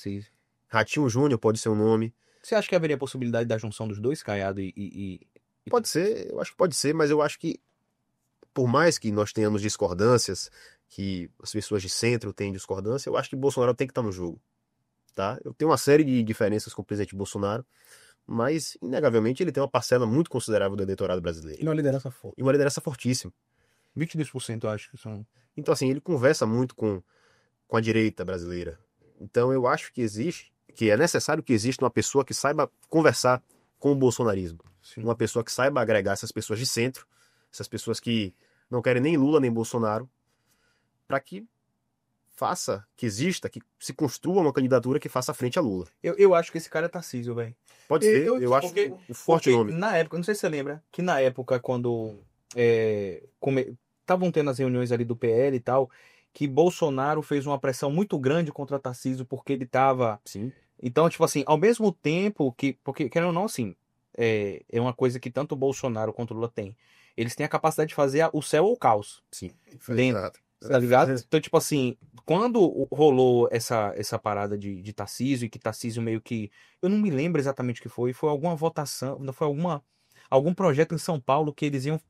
Ratinho Júnior pode ser um nome. Você acha que haveria possibilidade da junção dos dois, Caiado e... Pode ser, eu acho que pode ser, mas eu acho que por mais que nós tenhamos discordâncias, que as pessoas de centro têm discordância, eu acho que Bolsonaro tem que estar no jogo. Tá? Eu tenho uma série de diferenças com o presidente Bolsonaro, mas, inegavelmente, ele tem uma parcela muito considerável do eleitorado brasileiro. E uma liderança forte. E uma liderança fortíssima. 22% eu acho que são... Então, assim, ele conversa muito com a direita brasileira. Então, eu acho que é necessário que exista uma pessoa que saiba conversar com o bolsonarismo. Sim. Uma pessoa que saiba agregar essas pessoas de centro, essas pessoas que não querem nem Lula nem Bolsonaro, para que exista, que se construa uma candidatura que faça frente a Lula. Eu acho que esse cara é Tarcísio, velho. Pode ser, eu acho um forte nome. Na época, não sei se você lembra, que na época, quando estavam tendo as reuniões ali do PL e tal, que Bolsonaro fez uma pressão muito grande contra Tarcísio, porque ele tava... Sim. Então, tipo assim, ao mesmo tempo que... Porque, querendo ou não, assim, é uma coisa que tanto o Bolsonaro quanto o Lula tem. Eles têm a capacidade de fazer o céu ou o caos. Sim. Dentro. Tá ligado? Então, tipo assim, quando rolou essa parada de Tarcísio, e que Tarcísio meio que... Eu não me lembro exatamente o que foi alguma votação, não foi algum projeto em São Paulo que eles iam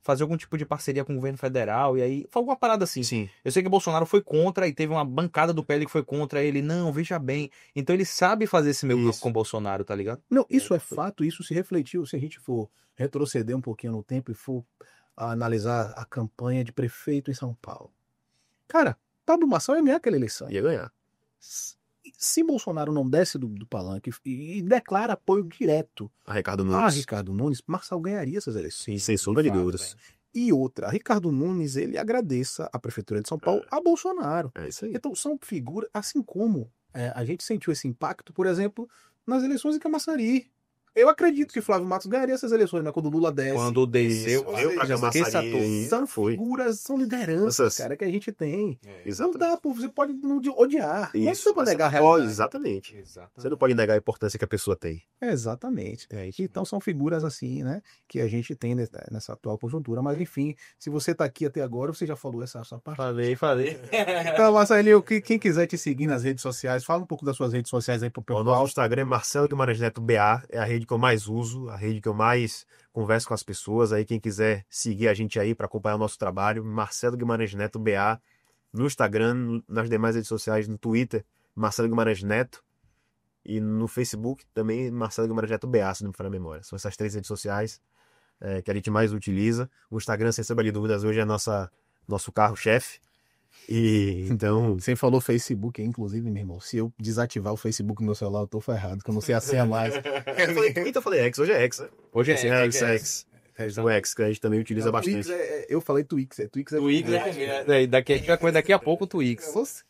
fazer algum tipo de parceria com o governo federal, e aí foi alguma parada assim. Sim. Eu sei que o Bolsonaro foi contra e teve uma bancada do PL que foi contra ele. Não, veja bem. Então ele sabe fazer esse meio campo com o Bolsonaro, tá ligado? Não, isso é fato, isso se refletiu. Se a gente for retroceder um pouquinho no tempo e for analisar a campanha de prefeito em São Paulo. Cara, Pablo Marçal ia ganhar aquela eleição. Ia ganhar. Se Bolsonaro não desce do palanque e declara apoio direto A Ricardo a Nunes. Ricardo Nunes, Marçal ganharia essas eleições. Sem sombra de dúvidas. E outra, Ricardo Nunes, ele agradeça a Prefeitura de São Paulo a Bolsonaro. É isso aí. Então, são figuras, assim como a gente sentiu esse impacto, por exemplo, nas eleições em Camaçari. Eu acredito que Flávio Matos ganharia essas eleições, né? Quando o Lula desce. Quando desceu, Veio pra Camaçari e São foi. figuras, são lideranças, cara, que a gente tem. Não Exatamente. dá, pô, você pode não odiar. Mas Isso, você pode negar a você pode, realidade. exatamente. Você não pode negar a importância que a pessoa tem. Exatamente. Então são figuras assim, né, que a gente tem nessa atual conjuntura. Mas enfim, se você tá aqui até agora, você já falou essa parte. Falei. Então, Marcelinho, quem quiser te seguir nas redes sociais, fala um pouco das suas redes sociais aí pro O pessoal. nosso Instagram é Marcelo Guimarães Neto BA, é a rede que eu mais uso, a rede que eu mais converso com as pessoas. Aí quem quiser seguir a gente aí para acompanhar o nosso trabalho, Marcelo Guimarães Neto BA, no Instagram, nas demais redes sociais, no Twitter, Marcelo Guimarães Neto, e no Facebook também Marcelo Guimarães Neto BA, se não me falha a memória. São essas 3 redes sociais que a gente mais utiliza. O Instagram, sem sombra de dúvidas, hoje é nosso carro-chefe. E então. Você falou Facebook aí, inclusive, meu irmão. Se eu desativar o Facebook no meu celular, eu tô ferrado, que eu não sei a senha mais. Eu falei X, hoje é X, né? Hoje é X. O X, que a gente também utiliza bastante. Eu falei Twix. Twix daqui, a gente vai comer daqui a pouco o Twix. Você.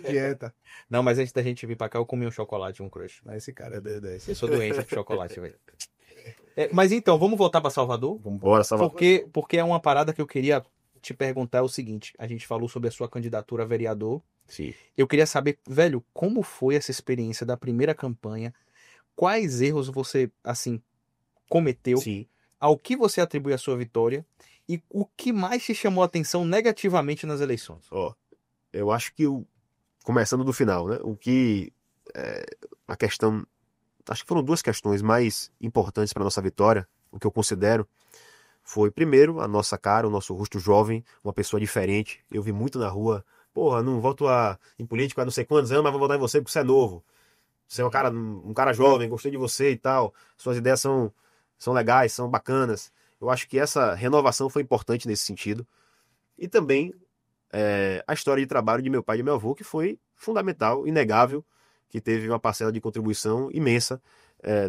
Dieta. Não, mas antes da gente vir pra cá, eu comi um chocolate, um crush. Mas esse cara é 10. Eu sou doente por chocolate, velho. Mas então, vamos voltar pra Salvador? Bora, Salvador. Porque é uma parada que eu queria te perguntar é o seguinte. A gente falou sobre a sua candidatura a vereador. Sim. Eu queria saber, velho, como foi essa experiência da primeira campanha? Quais erros você, assim, cometeu? Sim. Ao que você atribui a sua vitória? E o que mais te chamou a atenção negativamente nas eleições? Eu acho que, começando do final, né? A questão... Acho que foram 2 questões mais importantes para nossa vitória, o que eu considero, foi, primeiro, a nossa cara, o nosso rosto jovem, uma pessoa diferente. Eu vi muito na rua, porra, não voto em político há não sei quantos anos, mas vou votar em você porque você é novo. Você é um cara jovem, gostei de você e tal. Suas ideias são legais, são bacanas. Eu acho que essa renovação foi importante nesse sentido. E também a história de trabalho de meu pai e de meu avô, que foi fundamental, inegável, que teve uma parcela de contribuição imensa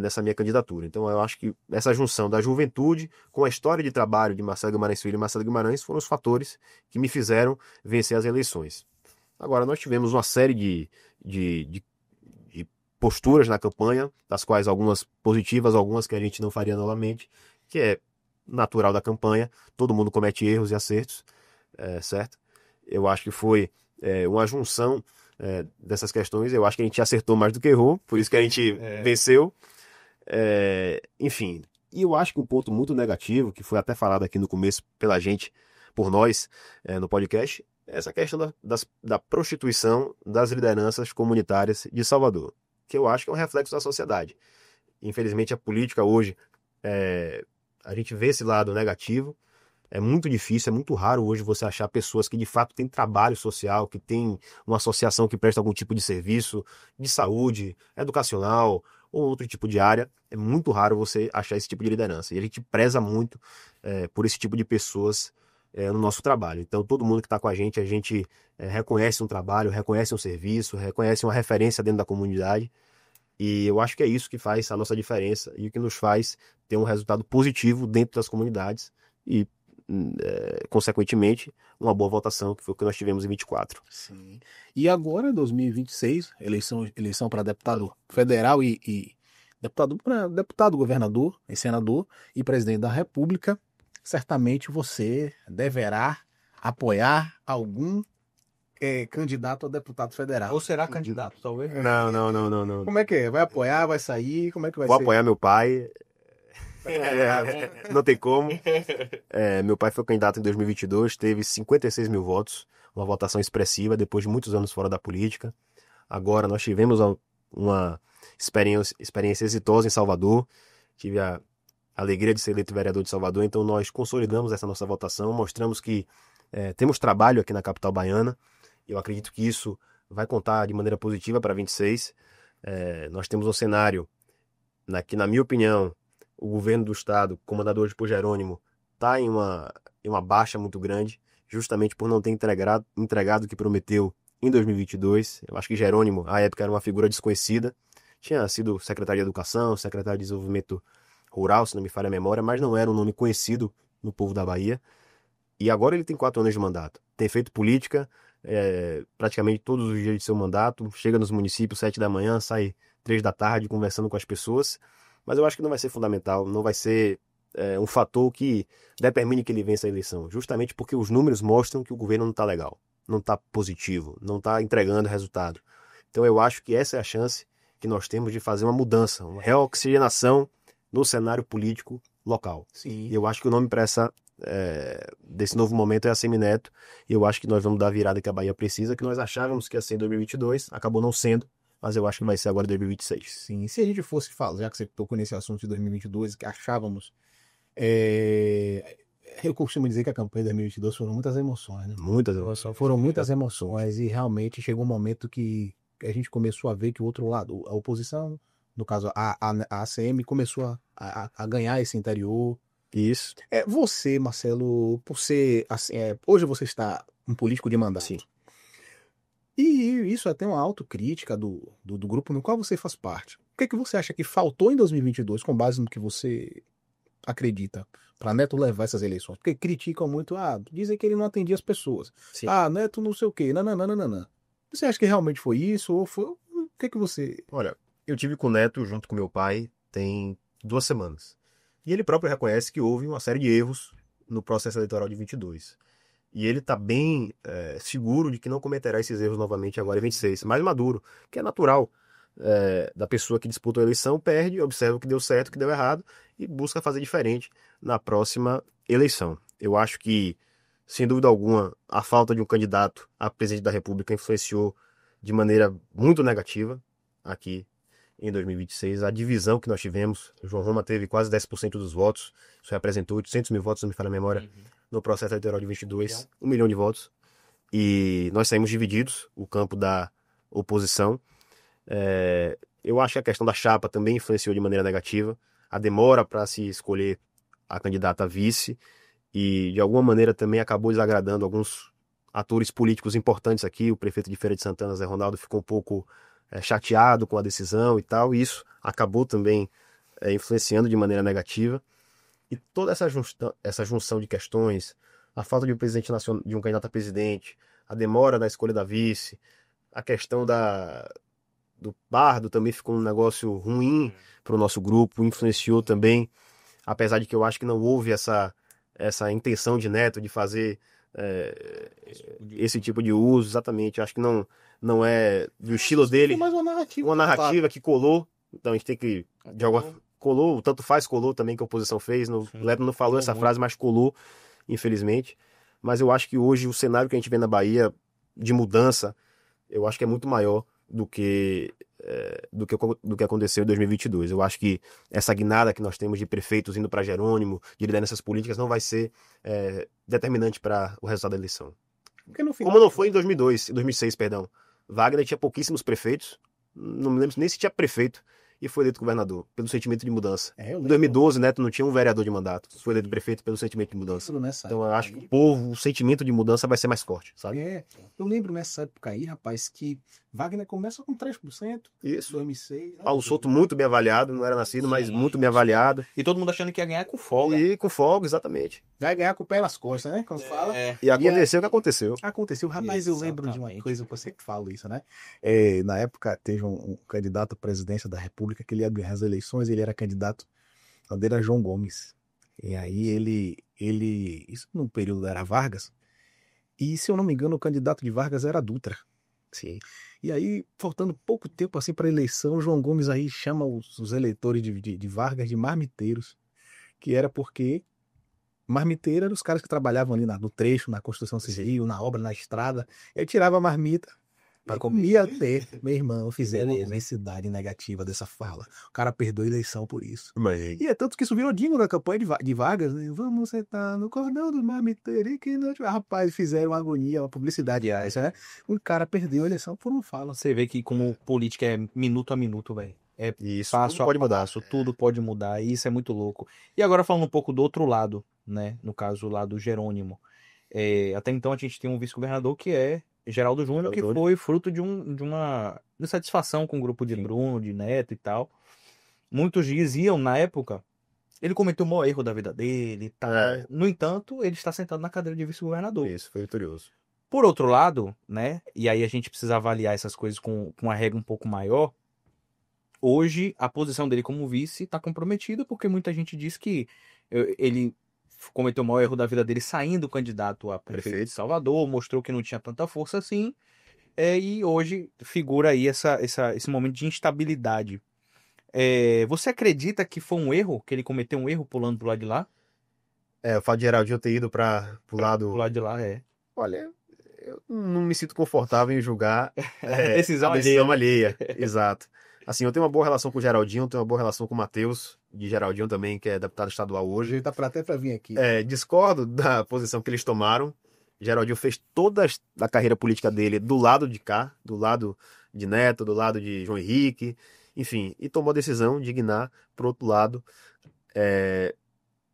nessa minha candidatura. Então eu acho que essa junção da juventude com a história de trabalho de Marcelo Guimarães Filho e Marcelo Guimarães foram os fatores que me fizeram vencer as eleições. Agora, nós tivemos uma série de posturas na campanha, das quais algumas positivas, algumas que a gente não faria novamente, que é natural da campanha, todo mundo comete erros e acertos, certo? Eu acho que foi uma junção dessas questões. Eu acho que a gente acertou mais do que errou, por isso que a gente venceu. Enfim, e eu acho que um ponto muito negativo, que foi até falado aqui no começo pela gente, por nós, no podcast, é essa questão da prostituição das lideranças comunitárias de Salvador, que eu acho que é um reflexo da sociedade. Infelizmente, a política hoje, a gente vê esse lado negativo. É muito difícil, é muito raro hoje você achar pessoas que de fato têm trabalho social, que têm uma associação que presta algum tipo de serviço de saúde, educacional ou outro tipo de área. É muito raro você achar esse tipo de liderança. E a gente preza muito por esse tipo de pessoas no nosso trabalho. Então, todo mundo que está com a gente reconhece um trabalho, reconhece um serviço, reconhece uma referência dentro da comunidade. E eu acho que é isso que faz a nossa diferença e o que nos faz ter um resultado positivo dentro das comunidades e, consequentemente, uma boa votação, que foi o que nós tivemos em 24. Sim. E agora, 2026, eleição para deputado federal e deputado, governador e senador e presidente da República, certamente você deverá apoiar algum candidato a deputado federal. Ou será candidato, talvez? Não. Como é que é? Vai apoiar, vai sair? Como é que vai Vou ser? apoiar meu pai. Não tem como. Meu pai foi candidato em 2022, teve 56 mil votos, uma votação expressiva depois de muitos anos fora da política. Agora nós tivemos uma experiência exitosa em Salvador. Tive alegria de ser eleito vereador de Salvador, então nós consolidamos essa nossa votação, mostramos que temos trabalho aqui na capital baiana. Eu acredito que isso vai contar de maneira positiva para 26. Nós temos um cenário que, na minha opinião, o governo do estado, comandado hoje por Jerônimo, está em uma baixa muito grande, justamente por não ter entregado o que prometeu em 2022. Eu acho que Jerônimo, à época, era uma figura desconhecida. Tinha sido secretário de Educação, secretário de Desenvolvimento Rural, se não me falha a memória, mas não era um nome conhecido no povo da Bahia. E agora ele tem 4 anos de mandato. Tem feito política praticamente todos os dias de seu mandato. Chega nos municípios 7 da manhã, sai 3 da tarde conversando com as pessoas. Mas eu acho que não vai ser fundamental, não vai ser um fator que determine que ele vença a eleição. Justamente porque os números mostram que o governo não está legal, não está positivo, não está entregando resultado. Então eu acho que essa é a chance que nós temos de fazer uma mudança, uma reoxigenação no cenário político local. Sim. E eu acho que o nome para desse novo momento é a Semineto, e eu acho que nós vamos dar a virada que a Bahia precisa, que nós achávamos que ia ser em 2022, acabou não sendo, mas eu acho que vai ser agora em 2026. Sim, se a gente fosse falar, já que você tocou nesse assunto de 2022, que achávamos, eu costumo dizer que a campanha de 2022 foram muitas emoções, né? Muitas emoções. Foram muitas emoções e realmente chegou um momento que a gente começou a ver que o outro lado, a oposição, no caso a ACM, começou a ganhar esse interior. Isso. Você, Marcelo, por ser assim, hoje você está um político de mandato. Sim. E isso até uma autocrítica do grupo no qual você faz parte. O que você acha que faltou em 2022, com base no que você acredita, para Neto levar essas eleições? Porque criticam muito, dizem que ele não atendia as pessoas. Sim. Neto não sei o quê, não. Você acha que realmente foi isso? Ou foi... O que você... Olha, eu tive com o Neto junto com meu pai tem 2 semanas. E ele próprio reconhece que houve uma série de erros no processo eleitoral de 22. E ele está bem seguro de que não cometerá esses erros novamente agora em 26. Mais maduro, que é natural da pessoa que disputa a eleição, perde, observa o que deu certo, o que deu errado e busca fazer diferente na próxima eleição. Eu acho que, sem dúvida alguma, a falta de um candidato a presidente da República influenciou de maneira muito negativa aqui em 2026. A divisão que nós tivemos, o João Roma teve quase 10% dos votos, isso representou 800 mil votos, se não me falha a memória, no processo eleitoral de 22, 1 milhão de votos. E nós saímos divididos, o campo da oposição. Eu acho que a questão da chapa também influenciou de maneira negativa. A demora para se escolher a candidata a vice e, de alguma maneira, também acabou desagradando alguns atores políticos importantes aqui. O prefeito de Feira de Santana, Zé Ronaldo, ficou um pouco chateado com a decisão e tal, e isso acabou também influenciando de maneira negativa. E toda essa junção de questões, a falta de um presidente nacional, de um candidato a presidente, a demora na escolha da vice, a questão do Bardo também ficou um negócio ruim para o nosso grupo, influenciou também, apesar de que eu acho que não houve essa intenção de Neto de fazer esse tipo de uso, exatamente. Eu acho que não é do estilo dele. Mais uma narrativa que colou, então a gente tem que de alguma colou, tanto faz colou também que a oposição fez, o Leto não falou essa frase, mas colou, infelizmente. Mas eu acho que hoje o cenário que a gente vê na Bahia de mudança, eu acho que é muito maior do que aconteceu em 2022. Eu acho que essa guinada que nós temos de prefeitos indo para Jerônimo, de lideranças políticas, não vai ser determinante para o resultado da eleição. Como não foi em 2006, perdão. Wagner tinha pouquíssimos prefeitos, não me lembro nem se tinha prefeito, e foi eleito governador, pelo sentimento de mudança. Em 2012, Neto não tinha um vereador de mandato, foi eleito prefeito pelo sentimento de mudança. Então eu acho que o sentimento de mudança vai ser mais forte, sabe? Eu lembro nessa época aí, rapaz, que Wagner começa com 3%. Isso. 2006. Paulo Souto muito bem avaliado, não era nascido, mas muito bem avaliado. E todo mundo achando que ia ganhar com folga. E com folga, exatamente. Vai ganhar com o pé nas costas, né? Quando fala. E aconteceu o que aconteceu. Aconteceu, rapaz, eu lembro de uma coisa que você que fala isso, né? Na época, teve um candidato à presidência da República que ele ia ganhar as eleições, ele era candidato, o nome dele era João Gomes. E aí ele isso no período era Vargas, e se eu não me engano, o candidato de Vargas era Dutra. Sim. E aí, faltando pouco tempo assim para a eleição, João Gomes aí chama os eleitores de Vargas de marmiteiros, que era porque marmiteiro eram os caras que trabalhavam ali no trecho, na construção civil, na obra, na estrada. Ele tirava a marmita Ia ter, meu irmão, fizeram uma publicidade negativa dessa fala. O cara perdeu a eleição por isso. Mas... E é tanto que isso virou jingle na campanha de Vargas, né? Vamos sentar no cordão do marmiteiro que não... Rapaz, fizeram uma agonia, uma publicidade essa, né? O cara perdeu a eleição por uma fala. Você vê que como política é minuto a minuto, velho. É isso, passo tudo pode mudar. Passo, tudo pode mudar, e isso é muito louco. E agora falando um pouco do outro lado, né? No caso lá do Jerônimo. Até então a gente tem um vice-governador que é Geraldo Júnior, que foi fruto de uma insatisfação com o grupo de Bruno, de Neto e tal. Muitos diziam, na época, ele cometeu o maior erro da vida dele e tal. No entanto, ele está sentado na cadeira de vice-governador. Isso, foi vitorioso. Por outro lado, né, e aí a gente precisa avaliar essas coisas com uma regra um pouco maior, hoje a posição dele como vice está comprometida porque muita gente diz que ele cometeu o maior erro da vida dele saindo candidato a prefeito de Salvador, mostrou que não tinha tanta força assim, e hoje figura aí esse momento de instabilidade. Você acredita que foi um erro, que ele cometeu um erro pulando pro lado de lá? O fato de Geraldinho ter ido pro lado de lá, Olha, eu não me sinto confortável em julgar decisão alheia. Exato. Assim, eu tenho uma boa relação com o Geraldinho, tenho uma boa relação com o Matheus, de Geraldinho também, que é deputado estadual hoje. Ele tá até pra vir aqui. Discordo da posição que eles tomaram. Geraldinho fez toda a carreira política dele do lado de cá, do lado de Neto, do lado de João Henrique, enfim, e tomou a decisão de guinar pro outro lado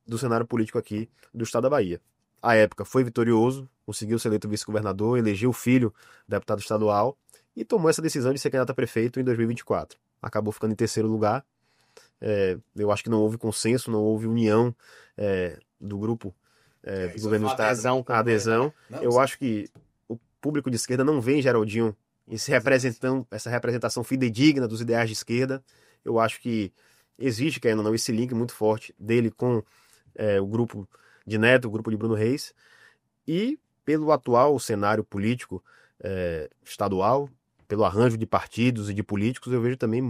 do cenário político aqui do estado da Bahia. À época foi vitorioso, conseguiu ser eleito vice-governador, elegeu o filho deputado estadual, e tomou essa decisão de ser candidato a prefeito em 2024. Acabou ficando em terceiro lugar. Eu acho que não houve consenso, não houve união do grupo do governo do estado. Adesão. Eu acho que o público de esquerda não vê em Geraldinho essa representação fidedigna dos ideais de esquerda. Eu acho que existe, querendo ou não, esse link muito forte dele com o grupo de Neto, o grupo de Bruno Reis. E pelo atual cenário político estadual, pelo arranjo de partidos e de políticos, eu vejo também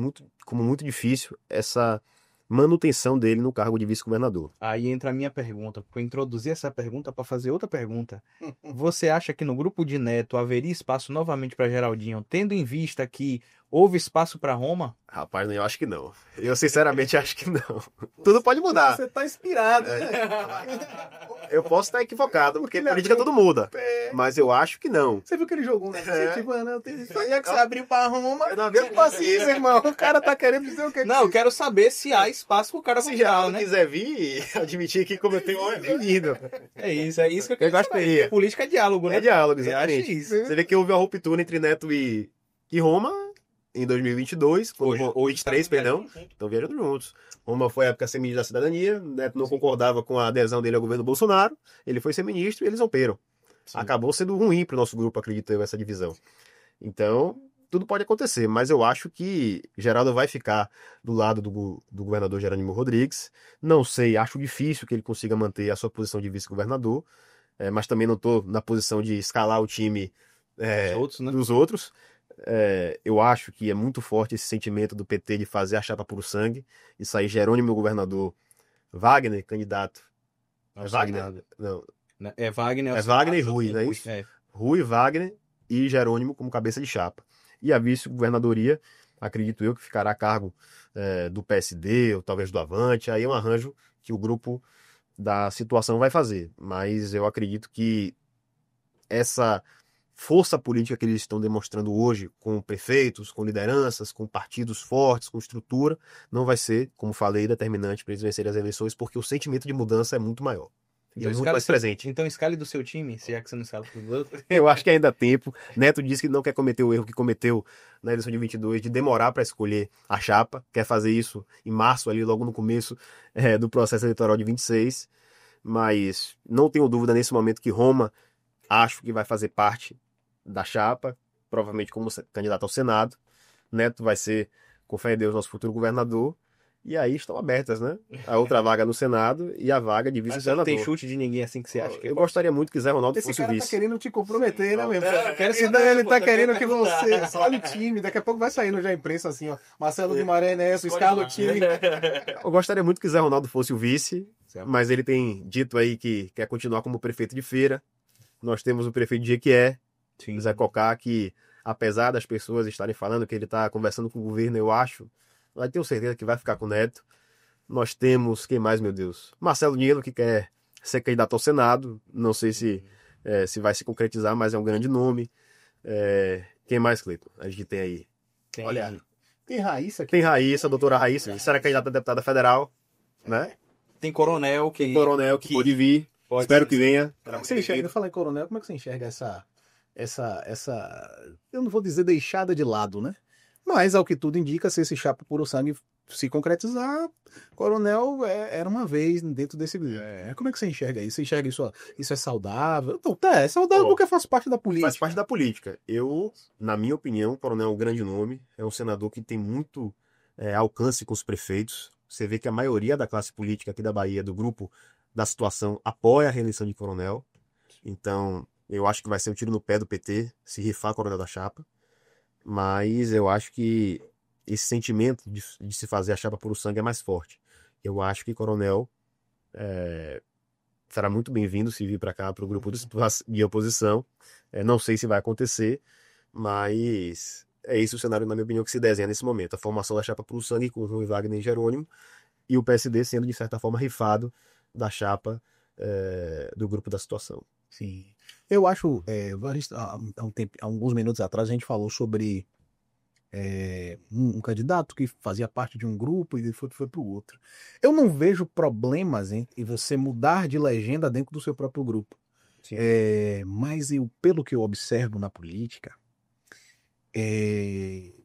como muito difícil essa manutenção dele no cargo de vice-governador. Aí entra a minha pergunta, porque eu introduzi essa pergunta para fazer outra pergunta. Você acha que no grupo de Neto haveria espaço novamente para Geraldinho, tendo em vista que houve espaço para Roma? Rapaz, eu acho que não. Eu sinceramente acho que não. Tudo pode mudar. Você tá inspirado, né? Eu posso estar equivocado, porque política tudo muda. Mas eu acho que não. Você viu que ele jogou, né? Sonhar que você abriu pra Roma. Eu não havia paciência, irmão. O cara tá querendo dizer o que? Não, eu quero saber se há espaço pro cara se já né? quiser vir, admitir que cometeu um bem-vindo. É isso que eu quero saber. Política é diálogo, né? É diálogo, exatamente. Isso. Você vê que houve uma ruptura entre Neto e Roma em 2022, ou 23, perdão, estão viajando juntos. Roma foi a época ser ministro da cidadania, Neto não concordava com a adesão dele ao governo Bolsonaro, ele foi ser ministro e eles romperam. Sim. Acabou sendo ruim para o nosso grupo, acredito eu, essa divisão. Então, tudo pode acontecer, mas eu acho que Geraldo vai ficar do lado do governador Jerônimo Rodrigues. Não sei, acho difícil que ele consiga manter a sua posição de vice-governador, mas também não estou na posição de escalar o time dos outros. Eu acho que é muito forte esse sentimento do PT de fazer a chapa puro sangue e sair Jerônimo governador, Wagner candidato. Wagner? Não. É Wagner. É Wagner e Rui, não é isso? Rui, Wagner e Jerônimo como cabeça de chapa. E a vice-governadoria, acredito eu, que ficará a cargo do PSD ou talvez do Avante. Aí é um arranjo que o grupo da situação vai fazer. Mas eu acredito que essa força política que eles estão demonstrando hoje, com prefeitos, com lideranças, com partidos fortes, com estrutura, não vai ser, como falei, determinante para eles vencerem as eleições, porque o sentimento de mudança é muito maior. Então, muito mais presente. Então escale do seu time, se é que você não escala dos outros. Eu acho que ainda há tempo. Neto disse que não quer cometer o erro que cometeu na eleição de 22, de demorar para escolher a chapa. Quer fazer isso em março, ali logo no começo do processo eleitoral de 26. Mas não tenho dúvida nesse momento que Roma, acho que vai fazer parte da chapa, provavelmente como candidato ao Senado. Neto vai ser, com fé em Deus, nosso futuro governador. E aí estão abertas, né? A outra vaga no Senado e a vaga de vice-governador. Não tem chute de ninguém assim que você acha que eu gostaria muito que Zé Ronaldo fosse o vice. Esse cara tá querendo te comprometer, né, mesmo? Ele tá querendo que você... Olha o time, daqui a pouco vai saindo já a imprensa assim, ó. Marcelo Guimarães, escala o time. Eu gostaria muito que Zé Ronaldo fosse o vice, mas ele tem dito aí que quer continuar como prefeito de Feira. Nós temos o prefeito de Jequié, Zé Cocá, que apesar das pessoas estarem falando que ele está conversando com o governo, eu acho, mas tenho certeza que vai ficar com o Neto. Nós temos, quem mais, meu Deus? Marcelo Nilo, que quer ser candidato ao Senado, não sei se vai se concretizar, mas é um grande nome. Quem mais, Cleiton? A gente tem aí. Olha, tem Raíssa aqui. Tem Raíssa, a doutora Raíssa, será candidata a deputada federal, né? Tem Coronel que... Tem Coronel que pode vir. Espero que venha. Como é que você enxerga? Eu falei Coronel, como é que você enxerga eu não vou dizer deixada de lado, né? Mas, ao que tudo indica, se esse chapa puro sangue se concretizar, Coronel era uma vez dentro desse... como é que você enxerga isso? Você enxerga isso é saudável? Não, é saudável porque faz parte da política. Faz parte da política. Na minha opinião, o Coronel é um grande nome, é um senador que tem muito alcance com os prefeitos. Você vê que a maioria da classe política aqui da Bahia, do grupo da situação, apoia a reeleição de Coronel. Então, eu acho que vai ser um tiro no pé do PT se rifar Coronel da chapa. Mas eu acho que esse sentimento de se fazer a chapa puro sangue é mais forte. Eu acho que Coronel será muito bem-vindo se vir para cá, para o grupo de oposição. Não sei se vai acontecer, mas é esse o cenário, na minha opinião, que se desenha nesse momento. A formação da chapa puro sangue com João Wagner e Jerônimo, e o PSD sendo, de certa forma, rifado da chapa do grupo da situação. Sim. Eu acho, há alguns minutos atrás, a gente falou sobre um candidato que fazia parte de um grupo e foi para o outro. Eu não vejo problemas em você mudar de legenda dentro do seu próprio grupo. Mas pelo que eu observo na política,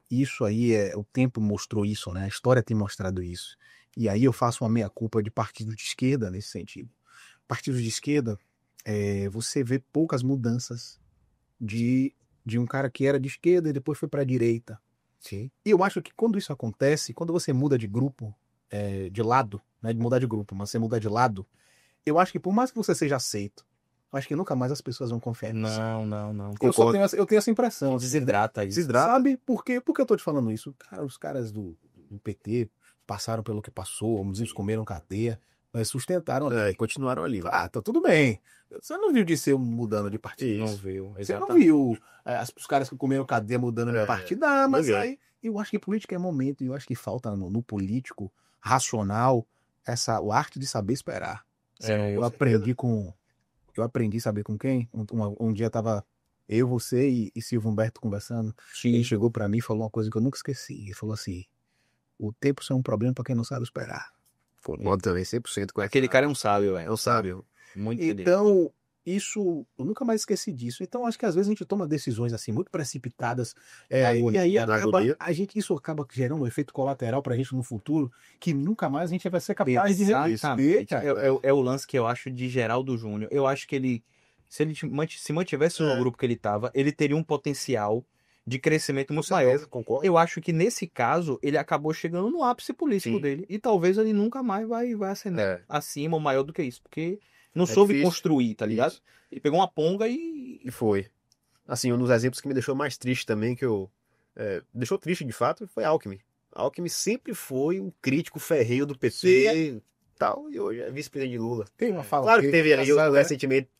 isso aí, o tempo mostrou isso, né? A história tem mostrado isso. E aí eu faço uma meia-culpa de partidos de esquerda nesse sentido. Partidos de esquerda, você vê poucas mudanças de um cara que era de esquerda e depois foi para a direita. Sim. E eu acho que quando isso acontece, quando você muda de grupo, de lado, né, de mudar de grupo, mas você muda de lado, eu acho que por mais que você seja aceito, eu acho que nunca mais as pessoas vão confiar em você. Não. Eu tenho essa impressão. Desidrata isso. Sabe por quê? Por que eu tô te falando isso? Cara, os caras do PT passaram pelo que passou, alguns comeram cadeia, mas sustentaram e continuaram ali. Tá tudo bem. Você não viu de ser mudando de partido? Não viu. Você não viu os caras que comeram cadeia mudando de partido? Mas aí eu acho que política é momento, e eu acho que falta no político racional o arte de saber esperar. Eu aprendi, saber com quem? Um dia tava eu, você e Silvio Humberto conversando. Sim. Ele chegou pra mim e falou uma coisa que eu nunca esqueci. Ele falou assim: o tempo é um problema pra quem não sabe esperar. Pode também, 100%. Aquele cara é um sábio, velho. É um sábio. Muito Então, isso, eu nunca mais esqueci disso. Então, acho que às vezes a gente toma decisões assim, muito precipitadas. E aí isso acaba gerando um efeito colateral pra gente no futuro, que nunca mais a gente vai ser capaz de resolver. É o lance que eu acho de Geraldo Júnior. Eu acho que ele, se ele se mantivesse no grupo que ele tava, ele teria um potencial de crescimento muito maior. Concordo. Eu acho que nesse caso ele acabou chegando no ápice político dele e talvez ele nunca mais vai ascender acima ou maior do que isso, porque não soube construir, tá ligado? Isso. Ele pegou uma ponga e foi. Assim, um dos exemplos que me deixou mais triste também, deixou triste de fato, foi Alckmin. Alckmin sempre foi um crítico ferrenho do PT tal, e hoje é vice-presidente de Lula. Tem uma fala. Claro que teve ali o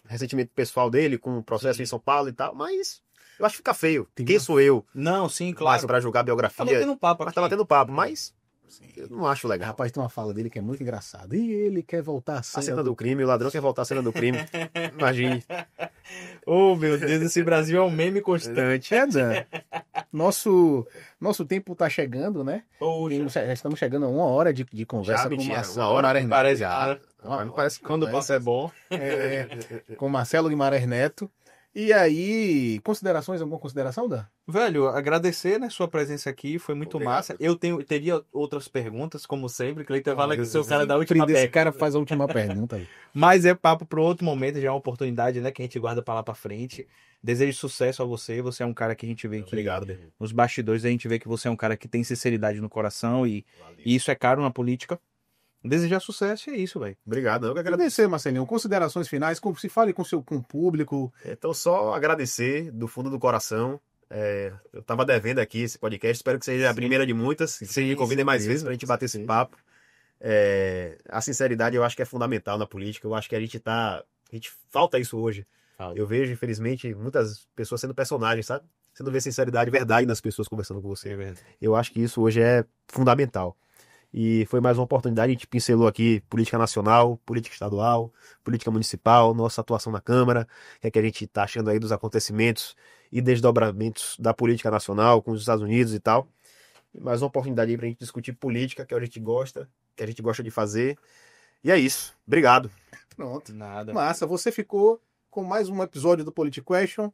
ressentimento pessoal dele com o processo em São Paulo e tal, mas eu acho que fica feio. Quem sou eu? Não, sim, claro. Mas pra julgar a biografia. Tá batendo papo. Mas tá batendo papo, mas eu não acho legal. Rapaz, tem uma fala dele que é muito engraçada. E ele quer voltar à cena do crime, o ladrão quer voltar à cena do crime. Imagine. Oh, meu Deus, esse Brasil é um meme constante. Dan. Nosso tempo tá chegando, né? Estamos chegando a 1 hora de conversa com o Marcelo. Parece que quando passa é bom. Com Marcelo Guimarães Neto. E aí, alguma consideração, Dan? Velho, agradecer, né, sua presença aqui, foi muito massa. Eu teria outras perguntas, como sempre. Cleiton fala que o seu cara da última pergunta. Esse cara faz a última pergunta aí. Mas é papo para outro momento, já é uma oportunidade, né, que a gente guarda para lá para frente. Desejo sucesso a você. Você é um cara que a gente vê que nos bastidores a gente vê que você é um cara que tem sinceridade no coração e isso é caro na política. Desejar sucesso é isso, velho. Obrigado. Eu que agradecer, Marcelinho. Considerações finais, se fale com o público. Então, só agradecer do fundo do coração. Eu tava devendo aqui esse podcast, espero que seja a primeira de muitas. Sim, me convidem mais vezes pra gente bater esse papo. A sinceridade eu acho que é fundamental na política. Eu acho que a gente falta isso hoje. Eu vejo, infelizmente, muitas pessoas sendo personagens, sabe? você não vê sinceridade, verdade nas pessoas conversando com você. Eu acho que isso hoje é fundamental. E foi mais uma oportunidade, a gente pincelou aqui política nacional, política estadual, política municipal, nossa atuação na Câmara, o que a gente está achando aí dos acontecimentos e desdobramentos da política nacional com os Estados Unidos e tal. Mais uma oportunidade aí para a gente discutir política, que a gente gosta de fazer. E é isso. Obrigado. Pronto. Nada. Massa, você ficou com mais um episódio do Politic-Question.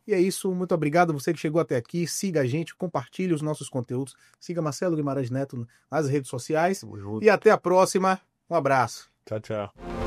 E é isso, muito obrigado você que chegou até aqui. Siga a gente, compartilhe os nossos conteúdos. Siga Marcelo Guimarães Neto nas redes sociais. Tamo junto. E até a próxima. Um abraço. Tchau, tchau.